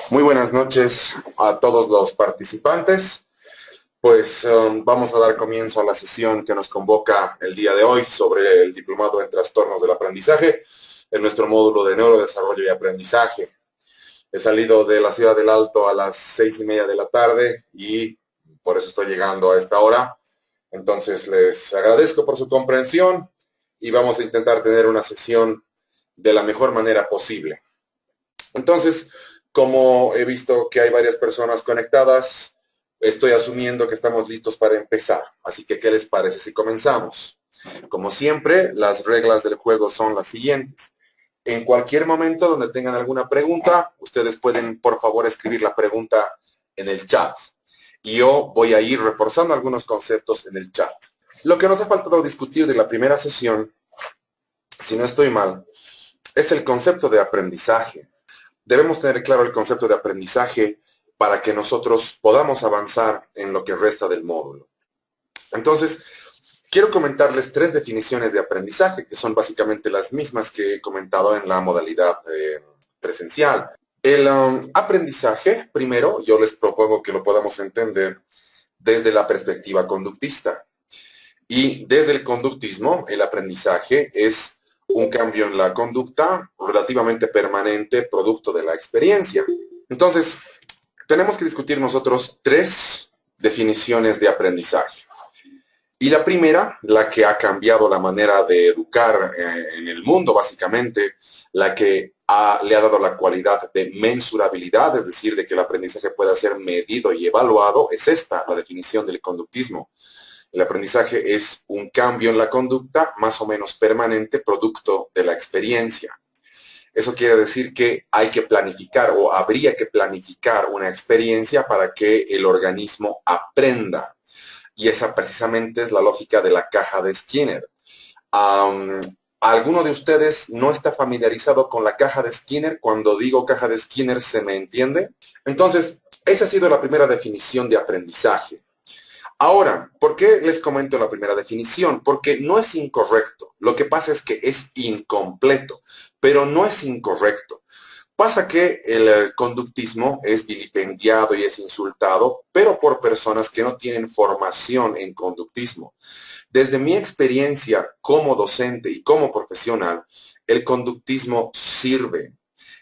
Muy buenas noches a todos los participantes. Vamos a dar comienzo a la sesión que nos convoca el día de hoy sobre el Diplomado en Trastornos del Aprendizaje en nuestro módulo de Neurodesarrollo y Aprendizaje. He salido de la ciudad del Alto a las 6:30 de la tarde y por eso estoy llegando a esta hora. Entonces les agradezco por su comprensión y vamos a intentar tener una sesión de la mejor manera posible. Entonces, como he visto que hay varias personas conectadas, estoy asumiendo que estamos listos para empezar. Así que, ¿qué les parece si comenzamos? Como siempre, las reglas del juego son las siguientes. En cualquier momento donde tengan alguna pregunta, ustedes pueden, por favor, escribir la pregunta en el chat. Y yo voy a ir reforzando algunos conceptos en el chat. Lo que nos ha faltado discutir de la primera sesión, si no estoy mal, es el concepto de aprendizaje. Debemos tener claro el concepto de aprendizaje para que nosotros podamos avanzar en lo que resta del módulo. Entonces, quiero comentarles 3 definiciones de aprendizaje, que son básicamente las mismas que he comentado en la modalidad presencial. El aprendizaje, primero, yo les propongo que lo podamos entender desde la perspectiva conductista. Y desde el conductismo, el aprendizaje es un cambio en la conducta relativamente permanente, producto de la experiencia. Entonces, tenemos que discutir nosotros 3 definiciones de aprendizaje. Y la primera, la que ha cambiado la manera de educar en el mundo, básicamente, la que le ha dado la cualidad de mensurabilidad, es decir, de que el aprendizaje pueda ser medido y evaluado, es esta, la definición del conductismo. El aprendizaje es un cambio en la conducta más o menos permanente, producto de la experiencia. Eso quiere decir que hay que planificar o habría que planificar una experiencia para que el organismo aprenda. Y esa precisamente es la lógica de la caja de Skinner. ¿Alguno de ustedes no está familiarizado con la caja de Skinner? Cuando digo caja de Skinner, ¿se me entiende? Entonces, esa ha sido la primera definición de aprendizaje. Ahora, ¿por qué les comento la primera definición? Porque no es incorrecto. Lo que pasa es que es incompleto, pero no es incorrecto. Pasa que el conductismo es vilipendiado y es insultado, pero por personas que no tienen formación en conductismo. Desde mi experiencia como docente y como profesional, el conductismo sirve.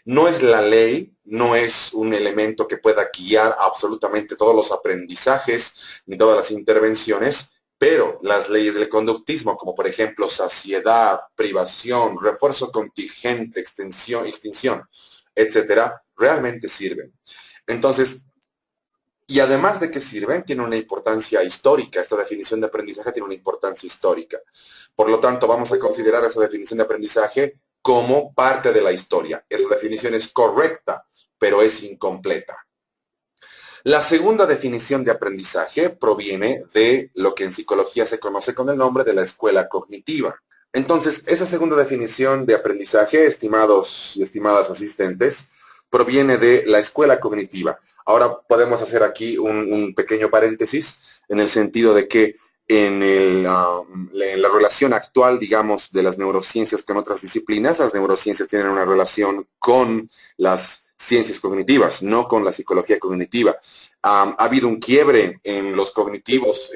No es la ley, no es un elemento que pueda guiar absolutamente todos los aprendizajes ni todas las intervenciones, pero las leyes del conductismo, como por ejemplo saciedad, privación, refuerzo contingente, extinción, etcétera, realmente sirven. Entonces, y además de que sirven, tiene una importancia histórica. Esta definición de aprendizaje tiene una importancia histórica. Por lo tanto, vamos a considerar esa definición de aprendizaje como parte de la historia. Esa definición es correcta, pero es incompleta. La segunda definición de aprendizaje proviene de lo que en psicología se conoce con el nombre de la escuela cognitiva. Entonces, esa segunda definición de aprendizaje, estimados y estimadas asistentes, proviene de la escuela cognitiva. Ahora podemos hacer aquí un pequeño paréntesis en el sentido de que en la relación actual, digamos, de las neurociencias con otras disciplinas, las neurociencias tienen una relación con las ciencias cognitivas, no con la psicología cognitiva. Ha habido un quiebre en los cognitivos,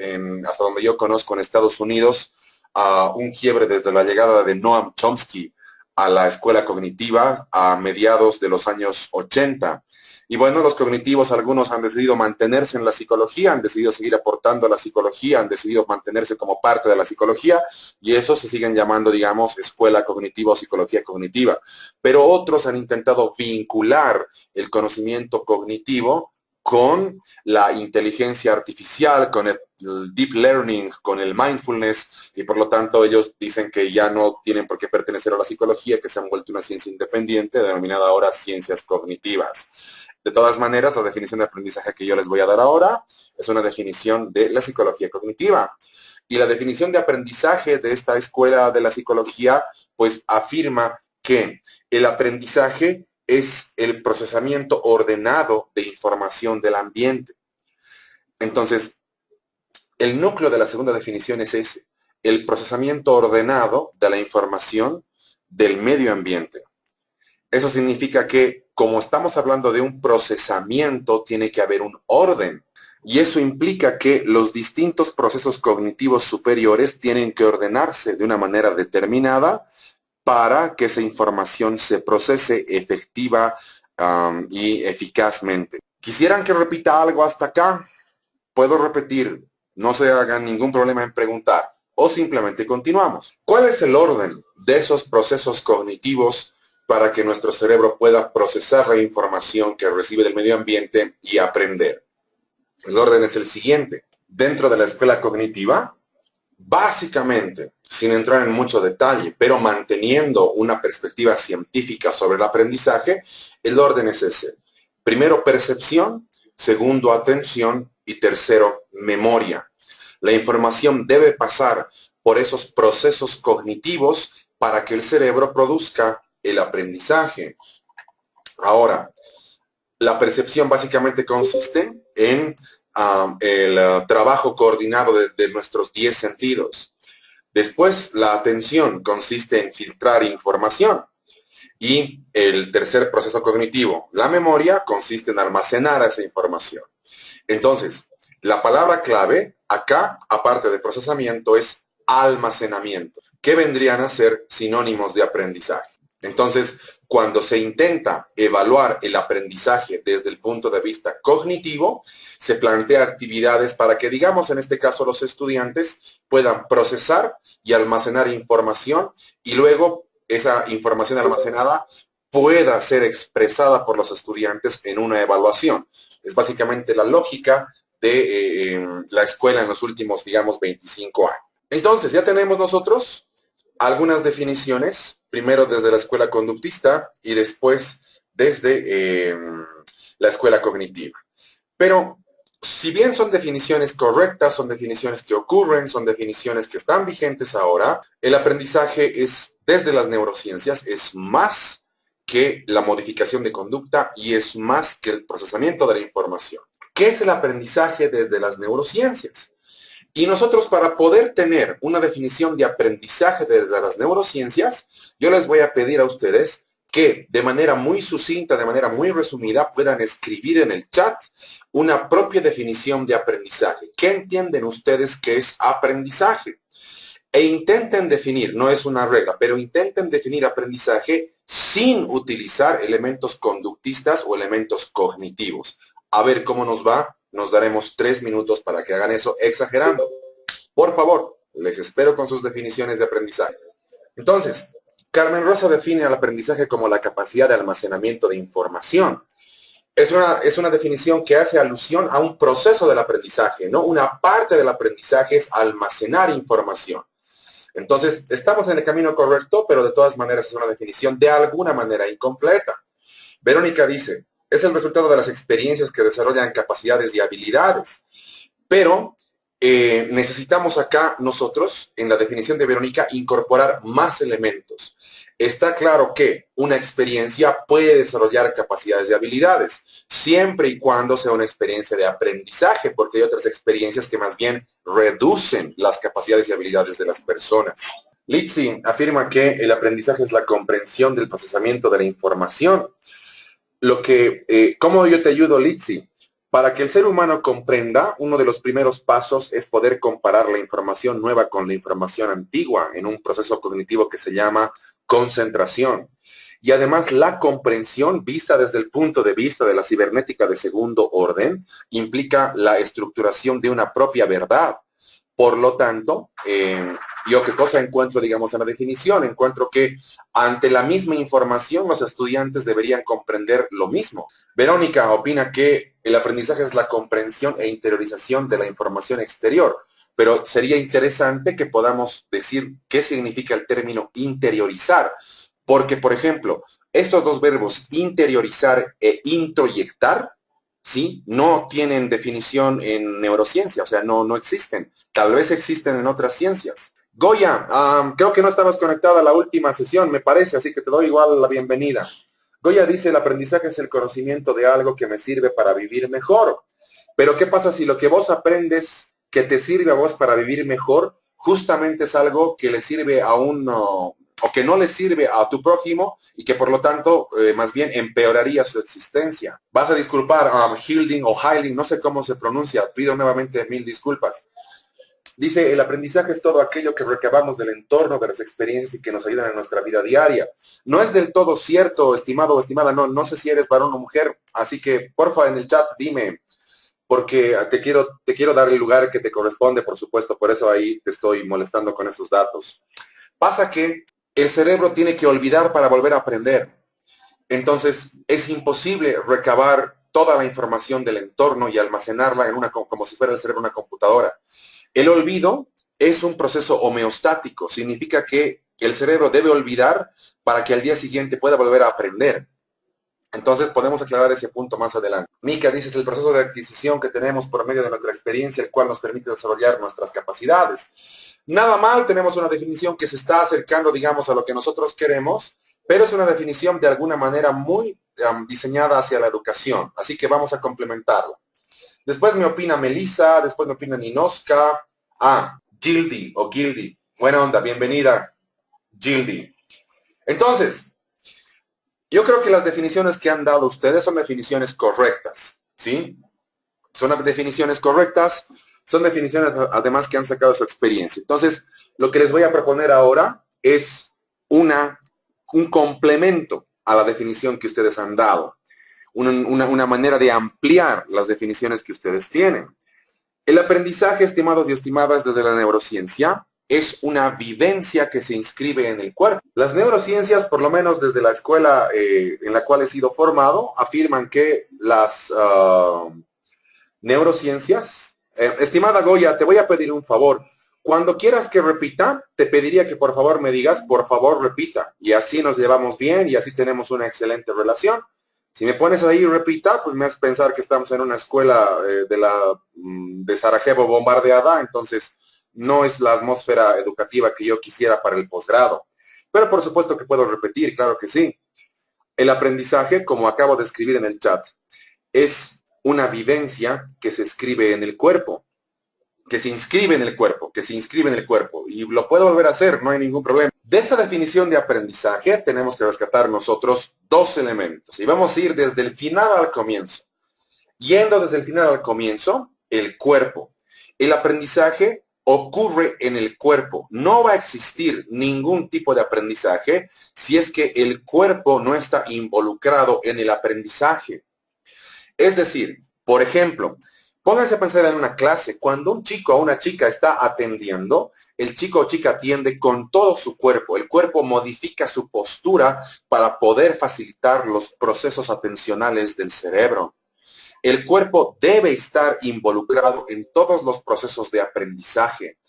hasta donde yo conozco en Estados Unidos, un quiebre desde la llegada de Noam Chomsky a la escuela cognitiva a mediados de los años 80. Y bueno, los cognitivos, algunos han decidido mantenerse en la psicología, han decidido seguir aportando a la psicología, han decidido mantenerse como parte de la psicología, y eso se siguen llamando, digamos, escuela cognitiva o psicología cognitiva. Pero otros han intentado vincular el conocimiento cognitivo con la inteligencia artificial, con el deep learning, con el mindfulness, y por lo tanto ellos dicen que ya no tienen por qué pertenecer a la psicología, que se han vuelto una ciencia independiente, denominada ahora ciencias cognitivas. De todas maneras, la definición de aprendizaje que yo les voy a dar ahora es una definición de la psicología cognitiva. Y la definición de aprendizaje de esta escuela de la psicología, pues afirma que el aprendizaje es el procesamiento ordenado de información del ambiente. Entonces, el núcleo de la segunda definición es ese, el procesamiento ordenado de la información del medio ambiente. Eso significa que como estamos hablando de un procesamiento, tiene que haber un orden. Y eso implica que los distintos procesos cognitivos superiores tienen que ordenarse de una manera determinada para que esa información se procese efectiva y eficazmente. ¿Quisieran que repita algo hasta acá? Puedo repetir, no se hagan ningún problema en preguntar, o simplemente continuamos. ¿Cuál es el orden de esos procesos cognitivos para que nuestro cerebro pueda procesar la información que recibe del medio ambiente y aprender? El orden es el siguiente. Dentro de la escuela cognitiva, básicamente, sin entrar en mucho detalle, pero manteniendo una perspectiva científica sobre el aprendizaje, el orden es ese. Primero, percepción. Segundo, atención. Y tercero, memoria. La información debe pasar por esos procesos cognitivos para que el cerebro produzca el aprendizaje. Ahora, la percepción básicamente consiste en el trabajo coordinado de nuestros 10 sentidos. Después, la atención consiste en filtrar información. Y el tercer proceso cognitivo, la memoria, consiste en almacenar esa información. Entonces, la palabra clave acá, aparte de procesamiento, es almacenamiento, que vendrían a ser sinónimos de aprendizaje. Entonces, cuando se intenta evaluar el aprendizaje desde el punto de vista cognitivo, se plantea actividades para que, digamos, en este caso, los estudiantes puedan procesar y almacenar información y luego esa información almacenada pueda ser expresada por los estudiantes en una evaluación. Es básicamente la lógica de la escuela en los últimos, digamos, 25 años. Entonces, ya tenemos nosotros algunas definiciones, primero desde la escuela conductista y después desde la escuela cognitiva. Pero si bien son definiciones correctas, son definiciones que ocurren, son definiciones que están vigentes ahora, el aprendizaje es, desde las neurociencias, es más que la modificación de conducta y es más que el procesamiento de la información. ¿Qué es el aprendizaje desde las neurociencias? Y nosotros, para poder tener una definición de aprendizaje desde las neurociencias, yo les voy a pedir a ustedes que de manera muy sucinta, de manera muy resumida, puedan escribir en el chat una propia definición de aprendizaje. ¿Qué entienden ustedes que es aprendizaje? E intenten definir, no es una regla, pero intenten definir aprendizaje sin utilizar elementos conductistas o elementos cognitivos. A ver cómo nos va. Nos daremos 3 minutos para que hagan eso, exagerando. Por favor, les espero con sus definiciones de aprendizaje. Entonces, Carmen Rosa define al aprendizaje como la capacidad de almacenamiento de información. Es una definición que hace alusión a un proceso del aprendizaje, ¿no? Una parte del aprendizaje es almacenar información. Entonces, estamos en el camino correcto, pero de todas maneras es una definición de alguna manera incompleta. Verónica dice, es el resultado de las experiencias que desarrollan capacidades y habilidades. Pero necesitamos acá nosotros, en la definición de Verónica, incorporar más elementos. Está claro que una experiencia puede desarrollar capacidades y habilidades, siempre y cuando sea una experiencia de aprendizaje, porque hay otras experiencias que más bien reducen las capacidades y habilidades de las personas. Litsi afirma que el aprendizaje es la comprensión del procesamiento de la información. ¿Cómo yo te ayudo, Litsi? Para que el ser humano comprenda, uno de los primeros pasos es poder comparar la información nueva con la información antigua en un proceso cognitivo que se llama concentración. Y además la comprensión vista desde el punto de vista de la cibernética de segundo orden implica la estructuración de una propia verdad. Por lo tanto, yo qué cosa encuentro, digamos, en la definición. Encuentro que ante la misma información los estudiantes deberían comprender lo mismo. Verónica opina que el aprendizaje es la comprensión e interiorización de la información exterior, pero sería interesante que podamos decir qué significa el término interiorizar, porque, por ejemplo, estos dos verbos, interiorizar e introyectar, ¿sí? No tienen definición en neurociencia, o sea, no existen. Tal vez existen en otras ciencias. Goya, creo que no estabas conectada a la última sesión, me parece, así que te doy igual la bienvenida. Goya dice, el aprendizaje es el conocimiento de algo que me sirve para vivir mejor. Pero ¿qué pasa si lo que vos aprendes que te sirve a vos para vivir mejor, justamente es algo que le sirve a o que no le sirve a tu prójimo y que por lo tanto más bien empeoraría su existencia. Vas a disculpar Hilding o Heiling, no sé cómo se pronuncia, pido nuevamente mil disculpas. Dice, el aprendizaje es todo aquello que recabamos del entorno, de las experiencias y que nos ayudan en nuestra vida diaria. No es del todo cierto, estimado o estimada, no sé si eres varón o mujer, así que porfa en el chat dime, porque te quiero dar el lugar que te corresponde, por supuesto, por eso ahí te estoy molestando con esos datos. Pasa que el cerebro tiene que olvidar para volver a aprender. Entonces, es imposible recabar toda la información del entorno y almacenarla en como si fuera el cerebro una computadora. El olvido es un proceso homeostático, significa que el cerebro debe olvidar para que al día siguiente pueda volver a aprender. Entonces podemos aclarar ese punto más adelante. Mika dice, es el proceso de adquisición que tenemos por medio de nuestra experiencia, el cual nos permite desarrollar nuestras capacidades. Nada mal, tenemos una definición que se está acercando, digamos, a lo que nosotros queremos, pero es una definición de alguna manera muy diseñada hacia la educación, así que vamos a complementarla. Después me opina Melissa, después me opina Ninoska. Gildy o Gildy. Buena onda, bienvenida, Gildy. Entonces, yo creo que las definiciones que han dado ustedes son definiciones correctas, ¿sí? Son definiciones correctas, son definiciones además que han sacado su experiencia. Entonces, lo que les voy a proponer ahora es un complemento a la definición que ustedes han dado. Una manera de ampliar las definiciones que ustedes tienen. El aprendizaje, estimados y estimadas, desde la neurociencia, es una vivencia que se inscribe en el cuerpo. Las neurociencias, por lo menos desde la escuela en la cual he sido formado, afirman que las neurociencias... estimada Goya, te voy a pedir un favor. Cuando quieras que repita, te pediría que por favor me digas, por favor repita. Y así nos llevamos bien y así tenemos una excelente relación. Si me pones ahí repita, pues me hace pensar que estamos en una escuela de Sarajevo bombardeada, entonces no es la atmósfera educativa que yo quisiera para el posgrado. Pero por supuesto que puedo repetir, claro que sí. El aprendizaje, como acabo de escribir en el chat, es una vivencia que se escribe en el cuerpo, que se inscribe en el cuerpo, y lo puedo volver a hacer, no hay ningún problema. De esta definición de aprendizaje tenemos que rescatar nosotros dos elementos, y vamos a ir desde el final al comienzo. Yendo desde el final al comienzo, el cuerpo. El aprendizaje ocurre en el cuerpo. No va a existir ningún tipo de aprendizaje si es que el cuerpo no está involucrado en el aprendizaje. Es decir, por ejemplo, pónganse a pensar en una clase. Cuando un chico o una chica está atendiendo, el chico o chica atiende con todo su cuerpo. El cuerpo modifica su postura para poder facilitar los procesos atencionales del cerebro. El cuerpo debe estar involucrado en todos los procesos de aprendizaje.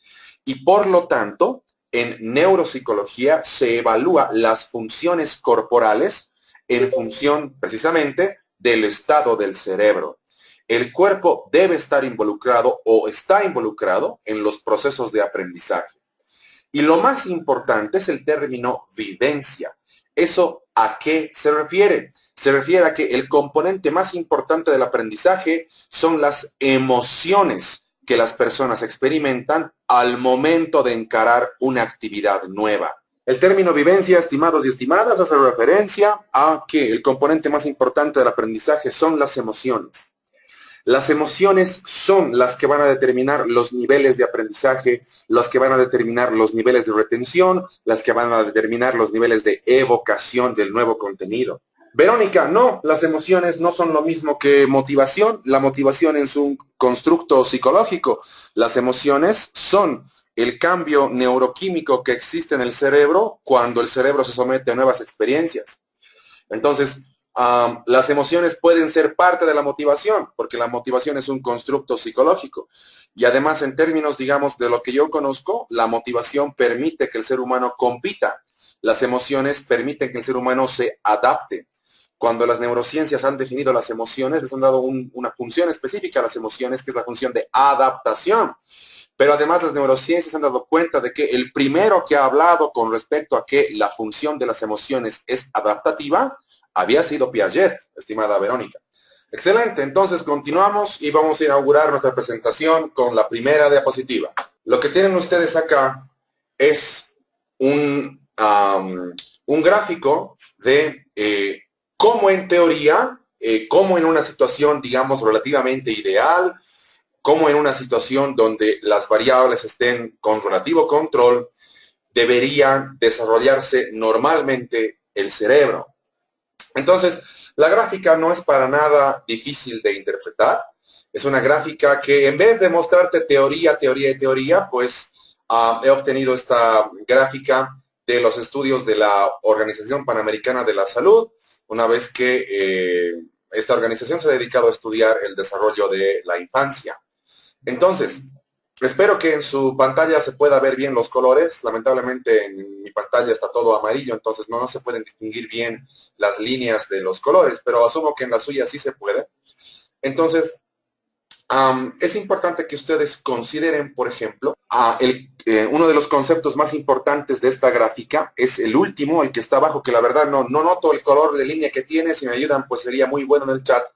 Y por lo tanto, en neuropsicología se evalúa las funciones corporales en función precisamente del estado del cerebro. El cuerpo debe estar involucrado o está involucrado en los procesos de aprendizaje. Y lo más importante es el término vivencia. ¿Eso a qué se refiere? Se refiere a que el componente más importante del aprendizaje son las emociones que las personas experimentan al momento de encarar una actividad nueva. El término vivencia, estimados y estimadas, hace referencia a que el componente más importante del aprendizaje son las emociones. Las emociones son las que van a determinar los niveles de aprendizaje, las que van a determinar los niveles de retención, las que van a determinar los niveles de evocación del nuevo contenido. Verónica, no, las emociones no son lo mismo que motivación. La motivación es un constructo psicológico. Las emociones son el cambio neuroquímico que existe en el cerebro cuando el cerebro se somete a nuevas experiencias. Entonces, las emociones pueden ser parte de la motivación, porque la motivación es un constructo psicológico. Y además, en términos, digamos, de lo que yo conozco, la motivación permite que el ser humano compita. Las emociones permiten que el ser humano se adapte. Cuando las neurociencias han definido las emociones, les han dado una función específica a las emociones, que es la función de adaptación. Pero además las neurociencias han dado cuenta de que el primero que ha hablado con respecto a que la función de las emociones es adaptativa, había sido Piaget, estimada Verónica. Excelente, entonces continuamos y vamos a inaugurar nuestra presentación con la primera diapositiva. Lo que tienen ustedes acá es un un gráfico de cómo en teoría, cómo en una situación, digamos, relativamente ideal, cómo en una situación donde las variables estén con relativo control, debería desarrollarse normalmente el cerebro. Entonces, la gráfica no es para nada difícil de interpretar. Es una gráfica que en vez de mostrarte teoría, teoría y teoría, pues he obtenido esta gráfica de los estudios de la Organización Panamericana de la Salud, una vez que esta organización se ha dedicado a estudiar el desarrollo de la infancia. Entonces, espero que en su pantalla se pueda ver bien los colores. Lamentablemente en mi pantalla está todo amarillo, entonces no se pueden distinguir bien las líneas de los colores, pero asumo que en la suya sí se puede. Entonces, es importante que ustedes consideren, por ejemplo, uno de los conceptos más importantes de esta gráfica es el último, el que está abajo, que la verdad no noto el color de línea que tiene. Si me ayudan, pues sería muy bueno en el chat,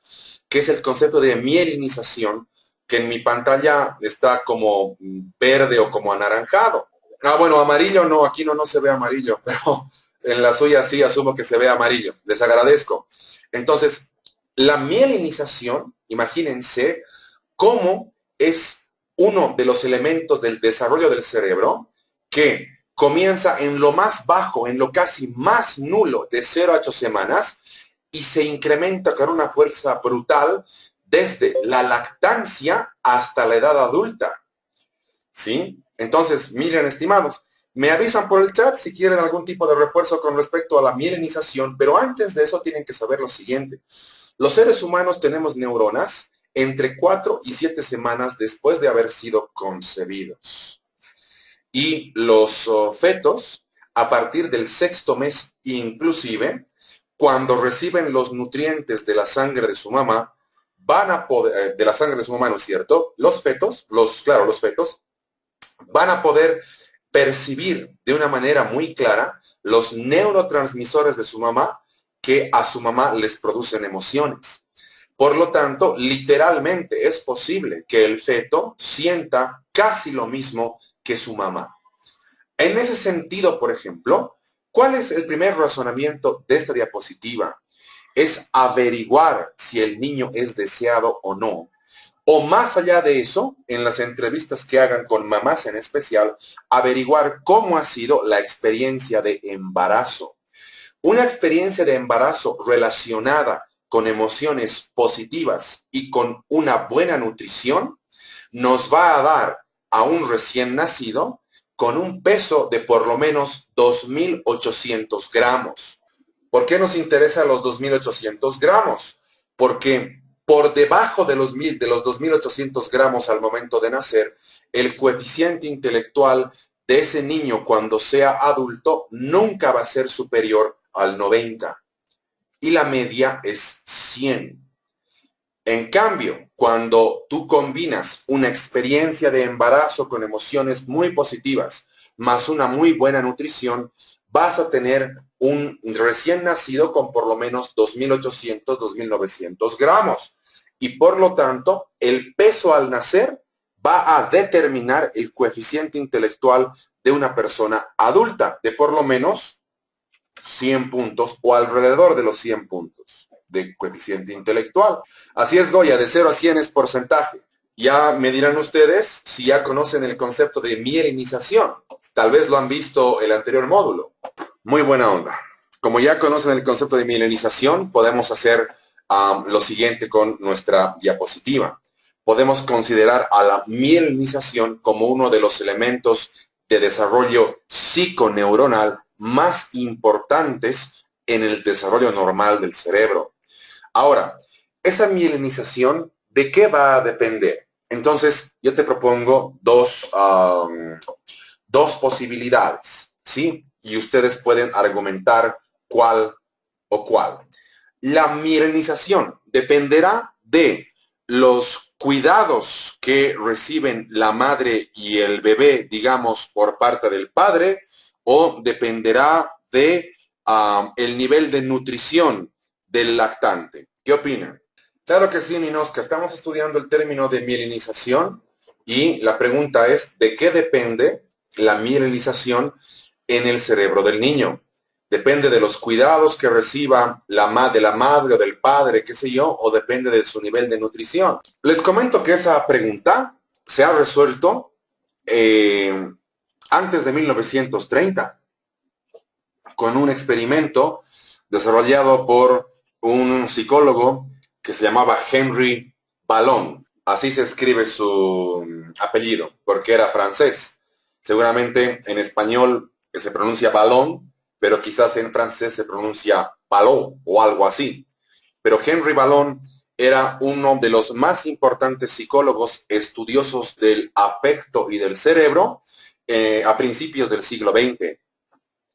que es el concepto de mielinización, que en mi pantalla está como verde o como anaranjado. Bueno, amarillo no, aquí no se ve amarillo, pero en la suya sí asumo que se ve amarillo. Les agradezco. Entonces, la mielinización, imagínense cómo es uno de los elementos del desarrollo del cerebro que comienza en lo más bajo, en lo casi más nulo, de 0 a 8 semanas, y se incrementa con una fuerza brutal desde la lactancia hasta la edad adulta. ¿Sí? Entonces, miren, estimados, me avisan por el chat si quieren algún tipo de refuerzo con respecto a la mielinización, pero antes de eso tienen que saber lo siguiente. Los seres humanos tenemos neuronas entre 4 y 7 semanas después de haber sido concebidos. Y los fetos, a partir del 6º mes inclusive, cuando reciben los nutrientes de la sangre de su mamá, van a poder, de la sangre de su mamá, ¿no es cierto? Los fetos, los fetos, van a poder percibir de una manera muy clara los neurotransmisores de su mamá que a su mamá les producen emociones. Por lo tanto, literalmente es posible que el feto sienta casi lo mismo que su mamá. En ese sentido, por ejemplo, ¿cuál es el primer razonamiento de esta diapositiva? Es averiguar si el niño es deseado o no. O más allá de eso, en las entrevistas que hagan con mamás en especial, averiguar cómo ha sido la experiencia de embarazo. Una experiencia de embarazo relacionada con emociones positivas y con una buena nutrición nos va a dar a un recién nacido con un peso de por lo menos 2.800 gramos. ¿Por qué nos interesan los 2.800 gramos? Porque por debajo de los 2.800 gramos al momento de nacer, el coeficiente intelectual de ese niño cuando sea adulto nunca va a ser superior al 90. Y la media es 100. En cambio, cuando tú combinas una experiencia de embarazo con emociones muy positivas, más una muy buena nutrición, vas a tener un recién nacido con por lo menos 2.800, 2.900 gramos. Y por lo tanto, el peso al nacer va a determinar el coeficiente intelectual de una persona adulta, de por lo menos 100 puntos o alrededor de los 100 puntos de coeficiente intelectual. Así es, Goya, de 0 a 100 es porcentaje. Ya me dirán ustedes si ya conocen el concepto de mielinización. Tal vez lo han visto el anterior módulo. Muy buena onda. Como ya conocen el concepto de mielinización, podemos hacer lo siguiente con nuestra diapositiva. Podemos considerar a la mielinización como uno de los elementos de desarrollo psiconeuronal más importantes en el desarrollo normal del cerebro. Ahora, esa mielinización, ¿de qué va a depender? Entonces, yo te propongo dos posibilidades, ¿sí? Y ustedes pueden argumentar cuál o cuál. La mielinización dependerá de los cuidados que reciben la madre y el bebé, digamos, por parte del padre, o dependerá de el nivel de nutrición del lactante. ¿Qué opinan? Claro que sí, Ninoska. Estamos estudiando el término de mielinización y la pregunta es, ¿de qué depende la mielinización en el cerebro del niño. Depende de los cuidados que reciba de la madre o del padre, qué sé yo, o depende de su nivel de nutrición. Les comento que esa pregunta se ha resuelto antes de 1930 con un experimento desarrollado por un psicólogo que se llamaba Henry Ballon. Así se escribe su apellido, porque era francés. Seguramente en español se pronuncia Ballon, pero quizás en francés se pronuncia Ballon o algo así. Pero Henry Ballon era uno de los más importantes psicólogos estudiosos del afecto y del cerebro a principios del siglo XX.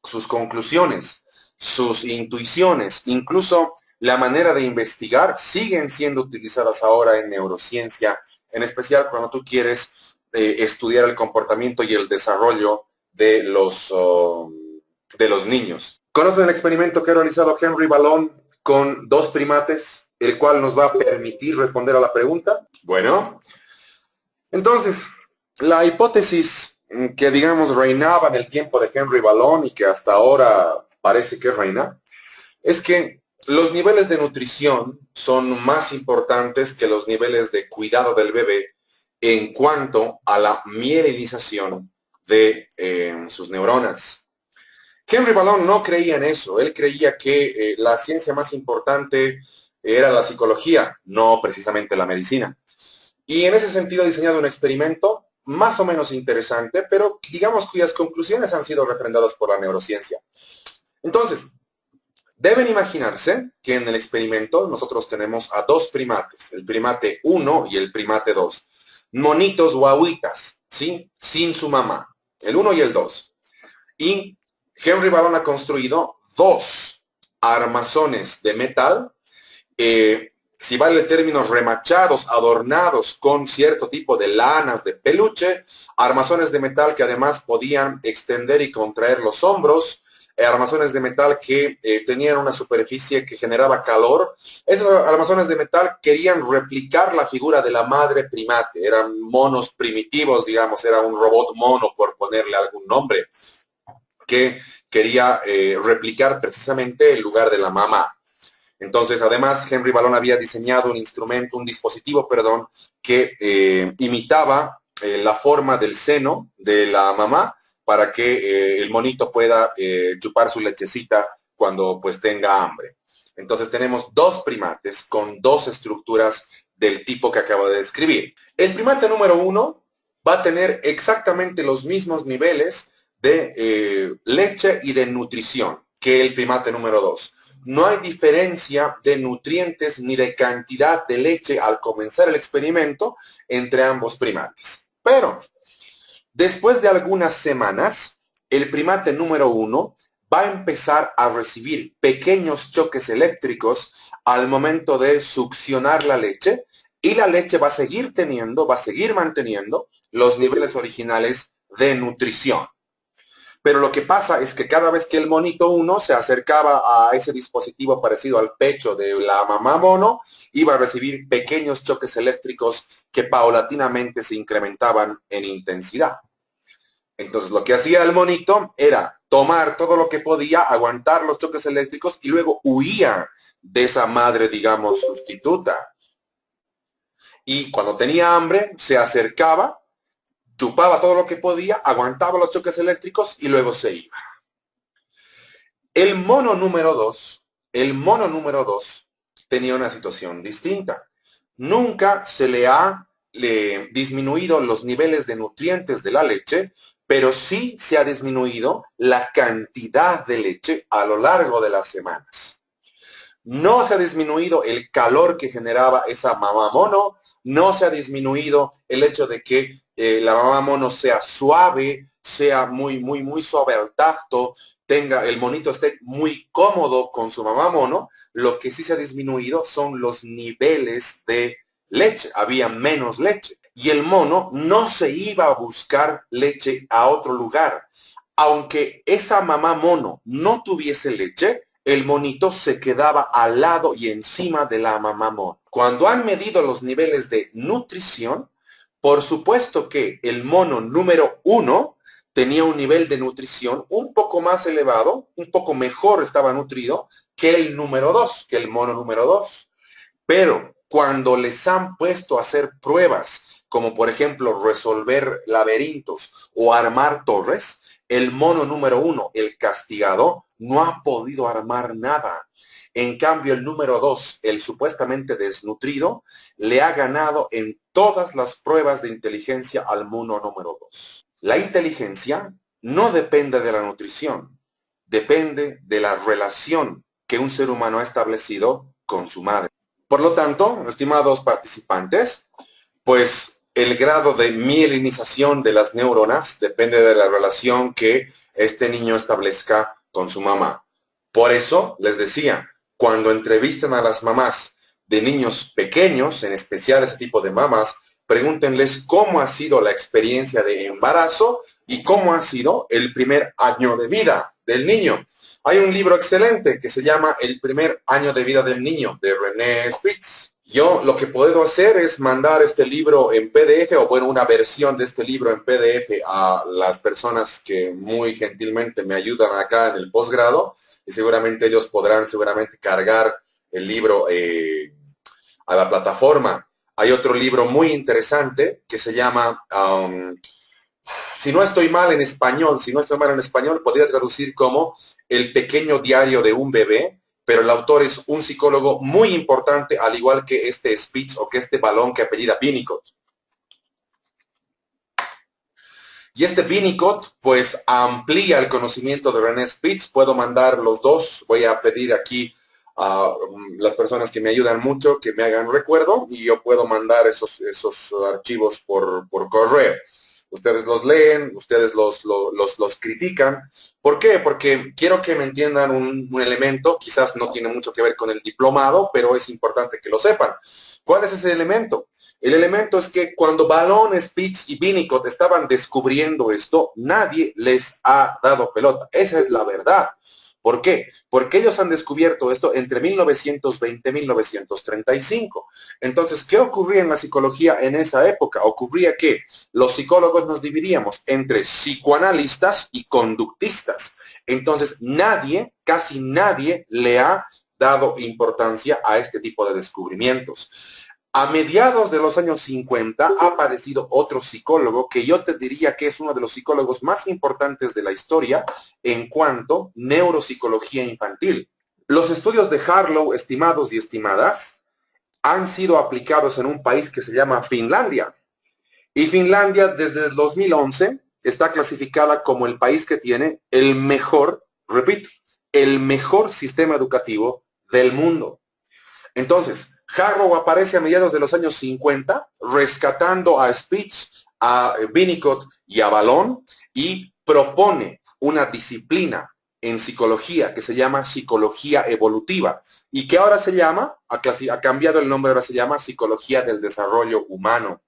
Sus conclusiones, sus intuiciones, incluso la manera de investigar siguen siendo utilizadas ahora en neurociencia, en especial cuando tú quieres estudiar el comportamiento y el desarrollo de los niños. ¿Conocen el experimento que ha realizado Henry Ballon con dos primates, el cual nos va a permitir responder a la pregunta? Bueno, entonces, la hipótesis que, digamos, reinaba en el tiempo de Henry Ballon y que hasta ahora parece que reina, es que los niveles de nutrición son más importantes que los niveles de cuidado del bebé en cuanto a la mielinización de sus neuronas. Henry Ballon no creía en eso, él creía que la ciencia más importante era la psicología, no precisamente la medicina. Y en ese sentido ha diseñado un experimento más o menos interesante, pero digamos cuyas conclusiones han sido refrendadas por la neurociencia. Entonces, deben imaginarse que en el experimento nosotros tenemos a dos primates, el primate 1 y el primate 2, monitos guaguitas, ¿sí? Sin su mamá, el 1 y el 2. Y Henry Ballon ha construido dos armazones de metal, si vale el término, remachados, adornados con cierto tipo de lanas de peluche, armazones de metal que además podían extender y contraer los hombros, armazones de metal que tenían una superficie que generaba calor. Esos armazones de metal querían replicar la figura de la madre primate, eran monos primitivos, digamos, era un robot mono, por ponerle algún nombre, que quería replicar precisamente el lugar de la mamá. Entonces, además, Henry Ballon había diseñado un dispositivo, que imitaba la forma del seno de la mamá para que el monito pueda chupar su lechecita cuando pues tenga hambre. Entonces tenemos dos primates con dos estructuras del tipo que acabo de describir. El primate número 1 va a tener exactamente los mismos niveles de leche y de nutrición que el primate número 2. No hay diferencia de nutrientes ni de cantidad de leche al comenzar el experimento entre ambos primates. Pero después de algunas semanas, el primate número 1 va a empezar a recibir pequeños choques eléctricos al momento de succionar la leche, y la leche va a seguir manteniendo los niveles originales de nutrición. Pero lo que pasa es que cada vez que el monito 1 se acercaba a ese dispositivo parecido al pecho de la mamá mono, iba a recibir pequeños choques eléctricos que paulatinamente se incrementaban en intensidad. Entonces lo que hacía el monito era tomar todo lo que podía, aguantar los choques eléctricos y luego huía de esa madre, digamos, sustituta. Y cuando tenía hambre, se acercaba, chupaba todo lo que podía, aguantaba los choques eléctricos y luego se iba. El mono número 2 tenía una situación distinta. Nunca se le ha disminuido los niveles de nutrientes de la leche, pero sí se ha disminuido la cantidad de leche a lo largo de las semanas. No se ha disminuido el calor que generaba esa mamá mono, no se ha disminuido el hecho de que la mamá mono sea suave, sea muy suave al tacto, el monito esté muy cómodo con su mamá mono. Lo que sí se ha disminuido son los niveles de leche, había menos leche. Y el mono no se iba a buscar leche a otro lugar. Aunque esa mamá mono no tuviese leche, el monito se quedaba al lado y encima de la mamá mono. Cuando han medido los niveles de nutrición, por supuesto que el mono número 1 tenía un nivel de nutrición un poco más elevado, un poco mejor estaba nutrido que el número 2, que el mono número 2. Pero cuando les han puesto a hacer pruebas, como por ejemplo resolver laberintos o armar torres, el mono número 1, el castigado, no ha podido armar nada. En cambio, el número 2, el supuestamente desnutrido, le ha ganado en todas las pruebas de inteligencia al mono número 2. La inteligencia no depende de la nutrición, depende de la relación que un ser humano ha establecido con su madre. Por lo tanto, estimados participantes, pues el grado de mielinización de las neuronas depende de la relación que este niño establezca con su mamá. Por eso les decía, cuando entrevisten a las mamás de niños pequeños, en especial ese tipo de mamás, pregúntenles cómo ha sido la experiencia de embarazo y cómo ha sido el primer año de vida del niño. Hay un libro excelente que se llama El primer año de vida del niño, de René Spitz. Yo lo que puedo hacer es mandar este libro en PDF, o bueno, una versión de este libro en PDF a las personas que muy gentilmente me ayudan acá en el posgrado, y seguramente ellos podrán cargar el libro a la plataforma. Hay otro libro muy interesante que se llama... si no estoy mal en español, podría traducir como El pequeño diario de un bebé, pero el autor es un psicólogo muy importante, al igual que este Spitz o que este Balón que apellida Winnicott. Y este Winnicott, pues, amplía el conocimiento de René Spitz. Puedo mandar los dos. Voy a pedir aquí a las personas que me ayudan mucho que me hagan recuerdo y yo puedo mandar esos archivos por correo. Ustedes los leen, ustedes los critican. ¿Por qué? Porque quiero que me entiendan un elemento, quizás no tiene mucho que ver con el diplomado, pero es importante que lo sepan. ¿Cuál es ese elemento? El elemento es que cuando Balón, Spitz y Winnicott estaban descubriendo esto, nadie les ha dado pelota. Esa es la verdad. ¿Por qué? Porque ellos han descubierto esto entre 1920 y 1935. Entonces, ¿qué ocurría en la psicología en esa época? Ocurría que los psicólogos nos dividíamos entre psicoanalistas y conductistas. Entonces, casi nadie le ha dado importancia a este tipo de descubrimientos. A mediados de los años 50 ha aparecido otro psicólogo que yo te diría que es uno de los psicólogos más importantes de la historia en cuanto a neuropsicología infantil. Los estudios de Harlow, estimados y estimadas, han sido aplicados en un país que se llama Finlandia. Y Finlandia desde el 2011 está clasificada como el país que tiene el mejor, repito, el mejor sistema educativo del mundo. Entonces, Harlow aparece a mediados de los años 50, rescatando a Spitz, a Winnicott y a Balón, y propone una disciplina en psicología que se llama psicología evolutiva, y que ahora ha cambiado el nombre, ahora se llama psicología del desarrollo humano.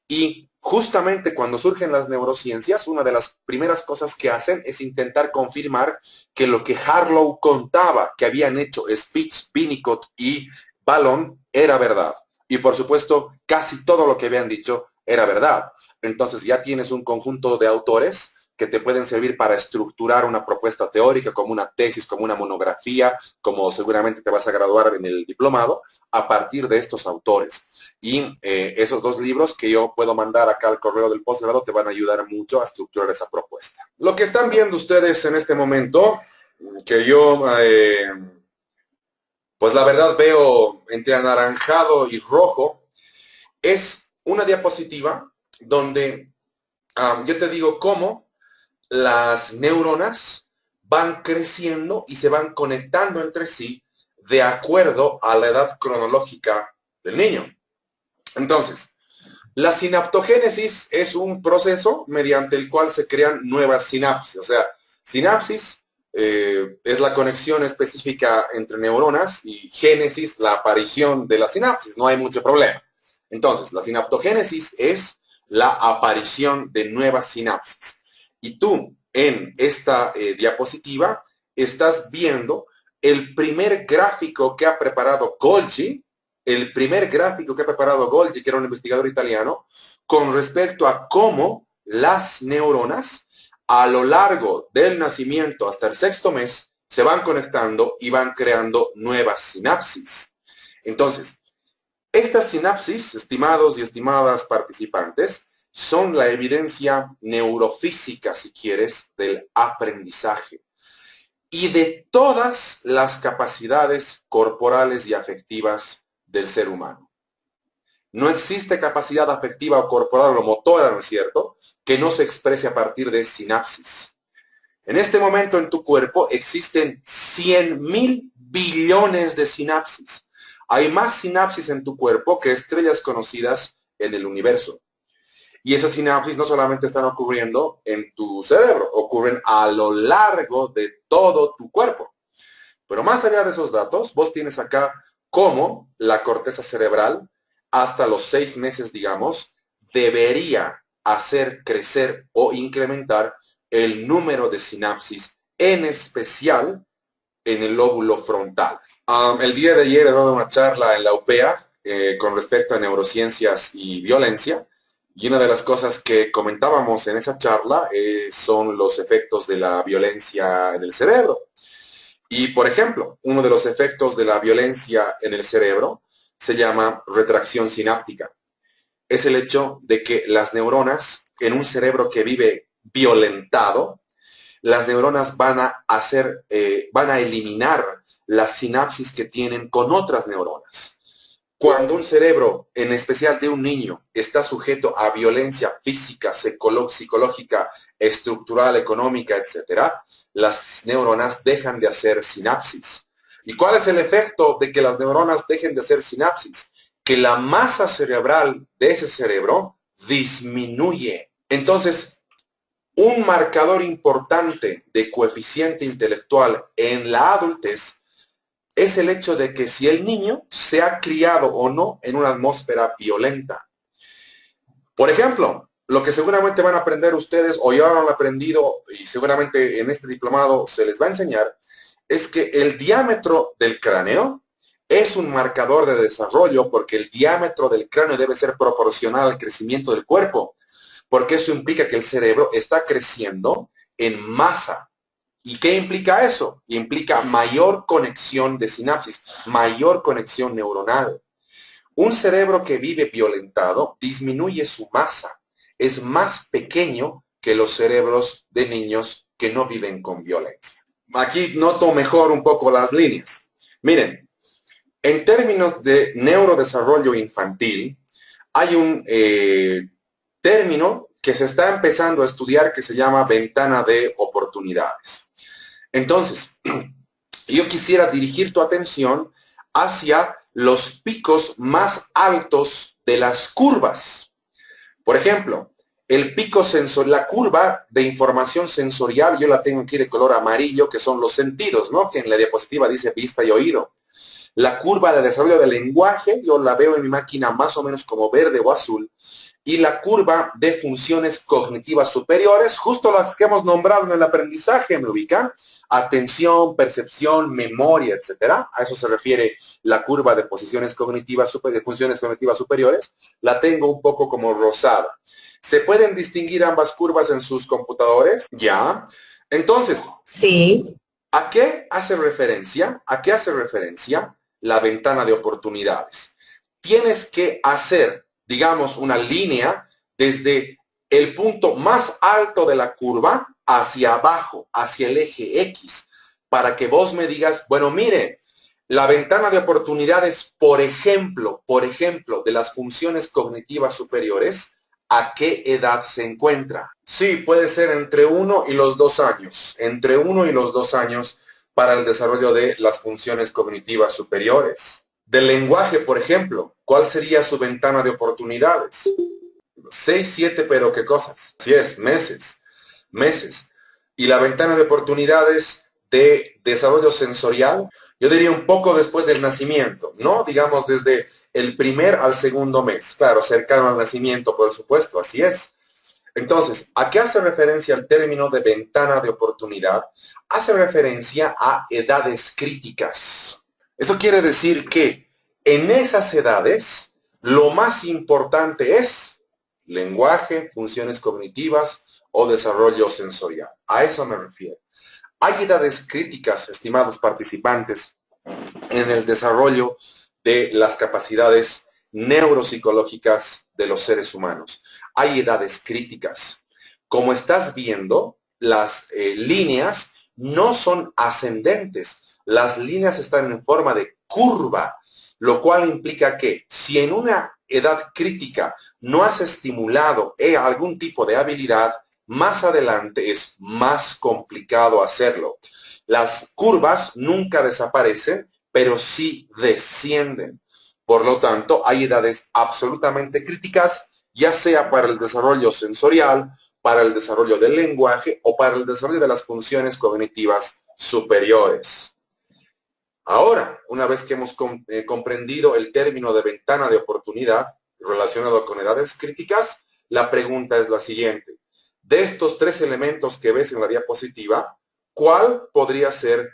Y justamente cuando surgen las neurociencias, una de las primeras cosas que hacen es intentar confirmar que lo que Harlow contaba que habían hecho Spitz, Winnicott y Balón era verdad. Y por supuesto, casi todo lo que habían dicho era verdad. Entonces ya tienes un conjunto de autores que te pueden servir para estructurar una propuesta teórica, como una tesis, como una monografía, como seguramente te vas a graduar en el diplomado, a partir de estos autores. Y esos dos libros que yo puedo mandar acá al correo del posgrado te van a ayudar mucho a estructurar esa propuesta. Lo que están viendo ustedes en este momento, que yo, pues la verdad veo entre anaranjado y rojo, es una diapositiva donde yo te digo cómo las neuronas van creciendo y se van conectando entre sí de acuerdo a la edad cronológica del niño. Entonces, la sinaptogénesis es un proceso mediante el cual se crean nuevas sinapsis. O sea, sinapsis es la conexión específica entre neuronas y génesis, la aparición de la sinapsis. No hay mucho problema. Entonces, la sinaptogénesis es la aparición de nuevas sinapsis. Y tú, en esta diapositiva, estás viendo el primer gráfico que ha preparado Golgi, que era un investigador italiano, con respecto a cómo las neuronas a lo largo del nacimiento hasta el sexto mes, se van conectando y van creando nuevas sinapsis. Entonces, estas sinapsis, estimados y estimadas participantes, son la evidencia neurofísica, si quieres, del aprendizaje y de todas las capacidades corporales y afectivas del ser humano. No existe capacidad afectiva o corporal o motora, ¿no es cierto?, que no se exprese a partir de sinapsis. En este momento en tu cuerpo existen 100.000 billones de sinapsis. Hay más sinapsis en tu cuerpo que estrellas conocidas en el universo. Y esas sinapsis no solamente están ocurriendo en tu cerebro, ocurren a lo largo de todo tu cuerpo. Pero más allá de esos datos, vos tienes acá cómo la corteza cerebral, hasta los 6 meses, digamos, debería hacer crecer o incrementar el número de sinapsis, en especial en el lóbulo frontal. El día de ayer he dado una charla en la UPEA con respecto a neurociencias y violencia, y una de las cosas que comentábamos en esa charla son los efectos de la violencia en el cerebro. Y, por ejemplo, uno de los efectos de la violencia en el cerebro se llama retracción sináptica. Es el hecho de que las neuronas en un cerebro que vive violentado, las neuronas van a eliminar las sinapsis que tienen con otras neuronas. Cuando un cerebro, en especial de un niño, está sujeto a violencia física, psicológica, estructural, económica, etcétera, las neuronas dejan de hacer sinapsis. ¿Y cuál es el efecto de que las neuronas dejen de hacer sinapsis? Que la masa cerebral de ese cerebro disminuye. Entonces, un marcador importante de coeficiente intelectual en la adultez es el hecho de que si el niño se ha criado o no en una atmósfera violenta. Por ejemplo, lo que seguramente van a aprender ustedes o ya han aprendido y seguramente en este diplomado se les va a enseñar, es que el diámetro del cráneo es un marcador de desarrollo porque el diámetro del cráneo debe ser proporcional al crecimiento del cuerpo, porque eso implica que el cerebro está creciendo en masa. ¿Y qué implica eso? Implica mayor conexión de sinapsis, mayor conexión neuronal. Un cerebro que vive violentado disminuye su masa. Es más pequeño que los cerebros de niños que no viven con violencia. Aquí noto mejor un poco las líneas. Miren, en términos de neurodesarrollo infantil, hay un término que se está empezando a estudiar que se llama ventana de oportunidades. Entonces, yo quisiera dirigir tu atención hacia los picos más altos de las curvas. Por ejemplo, el pico sensorial, la curva de información sensorial, yo la tengo aquí de color amarillo, que son los sentidos, ¿no? Que en la diapositiva dice vista y oído. La curva de desarrollo del lenguaje, yo la veo en mi máquina más o menos como verde o azul. Y la curva de funciones cognitivas superiores, justo las que hemos nombrado en el aprendizaje, ¿me ubican? Atención, percepción, memoria, etcétera. A eso se refiere la curva de funciones cognitivas superiores. La tengo un poco como rosada. ¿Se pueden distinguir ambas curvas en sus computadores? Ya. Entonces, Sí. ¿a qué hace referencia? ¿A qué hace referencia la ventana de oportunidades? Tienes que hacer, digamos, una línea desde el punto más alto de la curva hacia abajo, hacia el eje X, para que vos me digas, bueno, mire, la ventana de oportunidades, por ejemplo, de las funciones cognitivas superiores, ¿a qué edad se encuentra? Sí, puede ser entre 1 y los 2 años, entre 1 y los 2 años para el desarrollo de las funciones cognitivas superiores. Del lenguaje, por ejemplo, ¿cuál sería su ventana de oportunidades? 6, 7, pero ¿qué cosas? Así es, meses. Y la ventana de oportunidades de desarrollo sensorial, yo diría un poco después del nacimiento, ¿no? Digamos desde el primer al segundo mes. Claro, cercano al nacimiento, por supuesto, así es. Entonces, ¿a qué hace referencia el término de ventana de oportunidad? Hace referencia a edades críticas. Eso quiere decir que en esas edades, lo más importante es lenguaje, funciones cognitivas, o desarrollo sensorial. A eso me refiero. Hay edades críticas, estimados participantes, en el desarrollo de las capacidades neuropsicológicas de los seres humanos. Hay edades críticas. Como estás viendo, las líneas no son ascendentes. Las líneas están en forma de curva, lo cual implica que si en una edad crítica no has estimulado algún tipo de habilidad, más adelante es más complicado hacerlo. Las curvas nunca desaparecen, pero sí descienden. Por lo tanto, hay edades absolutamente críticas, ya sea para el desarrollo sensorial, para el desarrollo del lenguaje o para el desarrollo de las funciones cognitivas superiores. Ahora, una vez que hemos comprendido el término de ventana de oportunidad relacionado con edades críticas, la pregunta es la siguiente. De estos tres elementos que ves en la diapositiva, ¿cuál podría ser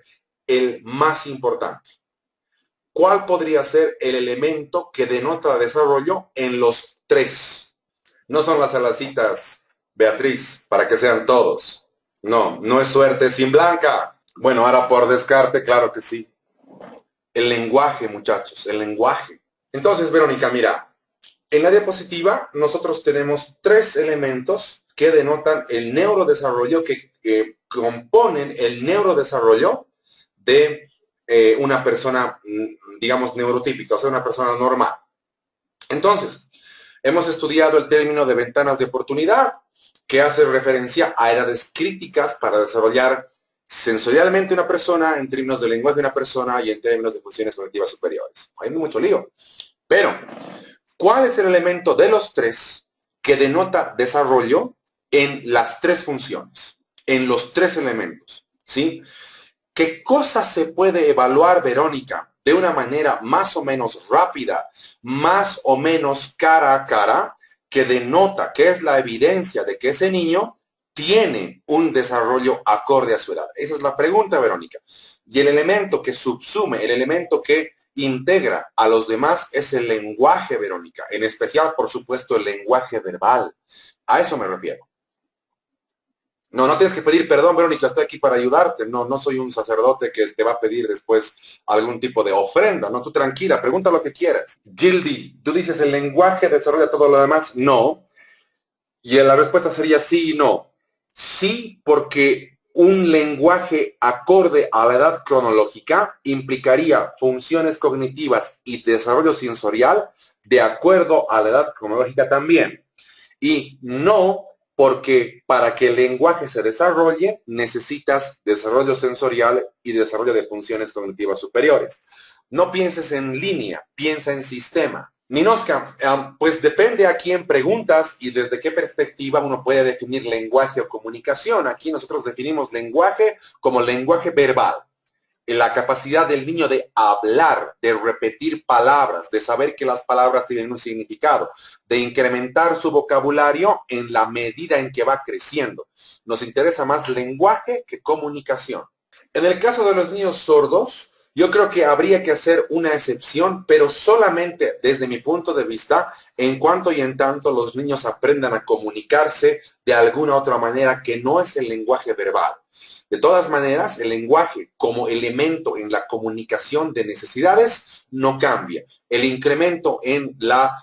el más importante? ¿Cuál podría ser el elemento que denota desarrollo en los tres? No son las alacitas, Beatriz, para que sean todos. No, no es suerte sin blanca. Bueno, ahora por descarte, claro que sí. El lenguaje, muchachos, el lenguaje. Entonces, Verónica, mira, en la diapositiva nosotros tenemos tres elementos que denotan el neurodesarrollo, que componen el neurodesarrollo de una persona, digamos, neurotípica, o sea, una persona normal. Entonces, hemos estudiado el término de ventanas de oportunidad, que hace referencia a edades críticas para desarrollar sensorialmente una persona, en términos de lenguaje de una persona y en términos de funciones cognitivas superiores. Hay mucho lío. Pero, ¿cuál es el elemento de los tres que denota desarrollo en las tres funciones? En los tres elementos, ¿sí? ¿Qué cosa se puede evaluar, Verónica, de una manera más o menos rápida, más o menos cara a cara, que denota, que es la evidencia de que ese niño tiene un desarrollo acorde a su edad? Esa es la pregunta, Verónica. Y el elemento que subsume, el elemento que integra a los demás es el lenguaje, Verónica. En especial, por supuesto, el lenguaje verbal. A eso me refiero. No, no tienes que pedir perdón, Verónica, estoy aquí para ayudarte. No, no soy un sacerdote que te va a pedir después algún tipo de ofrenda. No, tú tranquila, pregunta lo que quieras. Gildy, tú dices el lenguaje desarrolla todo lo demás. No. Y la respuesta sería sí y no. Sí, porque un lenguaje acorde a la edad cronológica implicaría funciones cognitivas y desarrollo sensorial de acuerdo a la edad cronológica también. Y no, porque para que el lenguaje se desarrolle necesitas desarrollo sensorial y desarrollo de funciones cognitivas superiores. No pienses en línea, piensa en sistema. Ninoska, pues depende a quién preguntas y desde qué perspectiva uno puede definir lenguaje o comunicación. Aquí nosotros definimos lenguaje como lenguaje verbal. La capacidad del niño de hablar, de repetir palabras, de saber que las palabras tienen un significado, de incrementar su vocabulario en la medida en que va creciendo. Nos interesa más lenguaje que comunicación. En el caso de los niños sordos, yo creo que habría que hacer una excepción, pero solamente desde mi punto de vista, en cuanto y en tanto los niños aprendan a comunicarse de alguna otra manera que no es el lenguaje verbal. De todas maneras, el lenguaje como elemento en la comunicación de necesidades no cambia. El incremento en la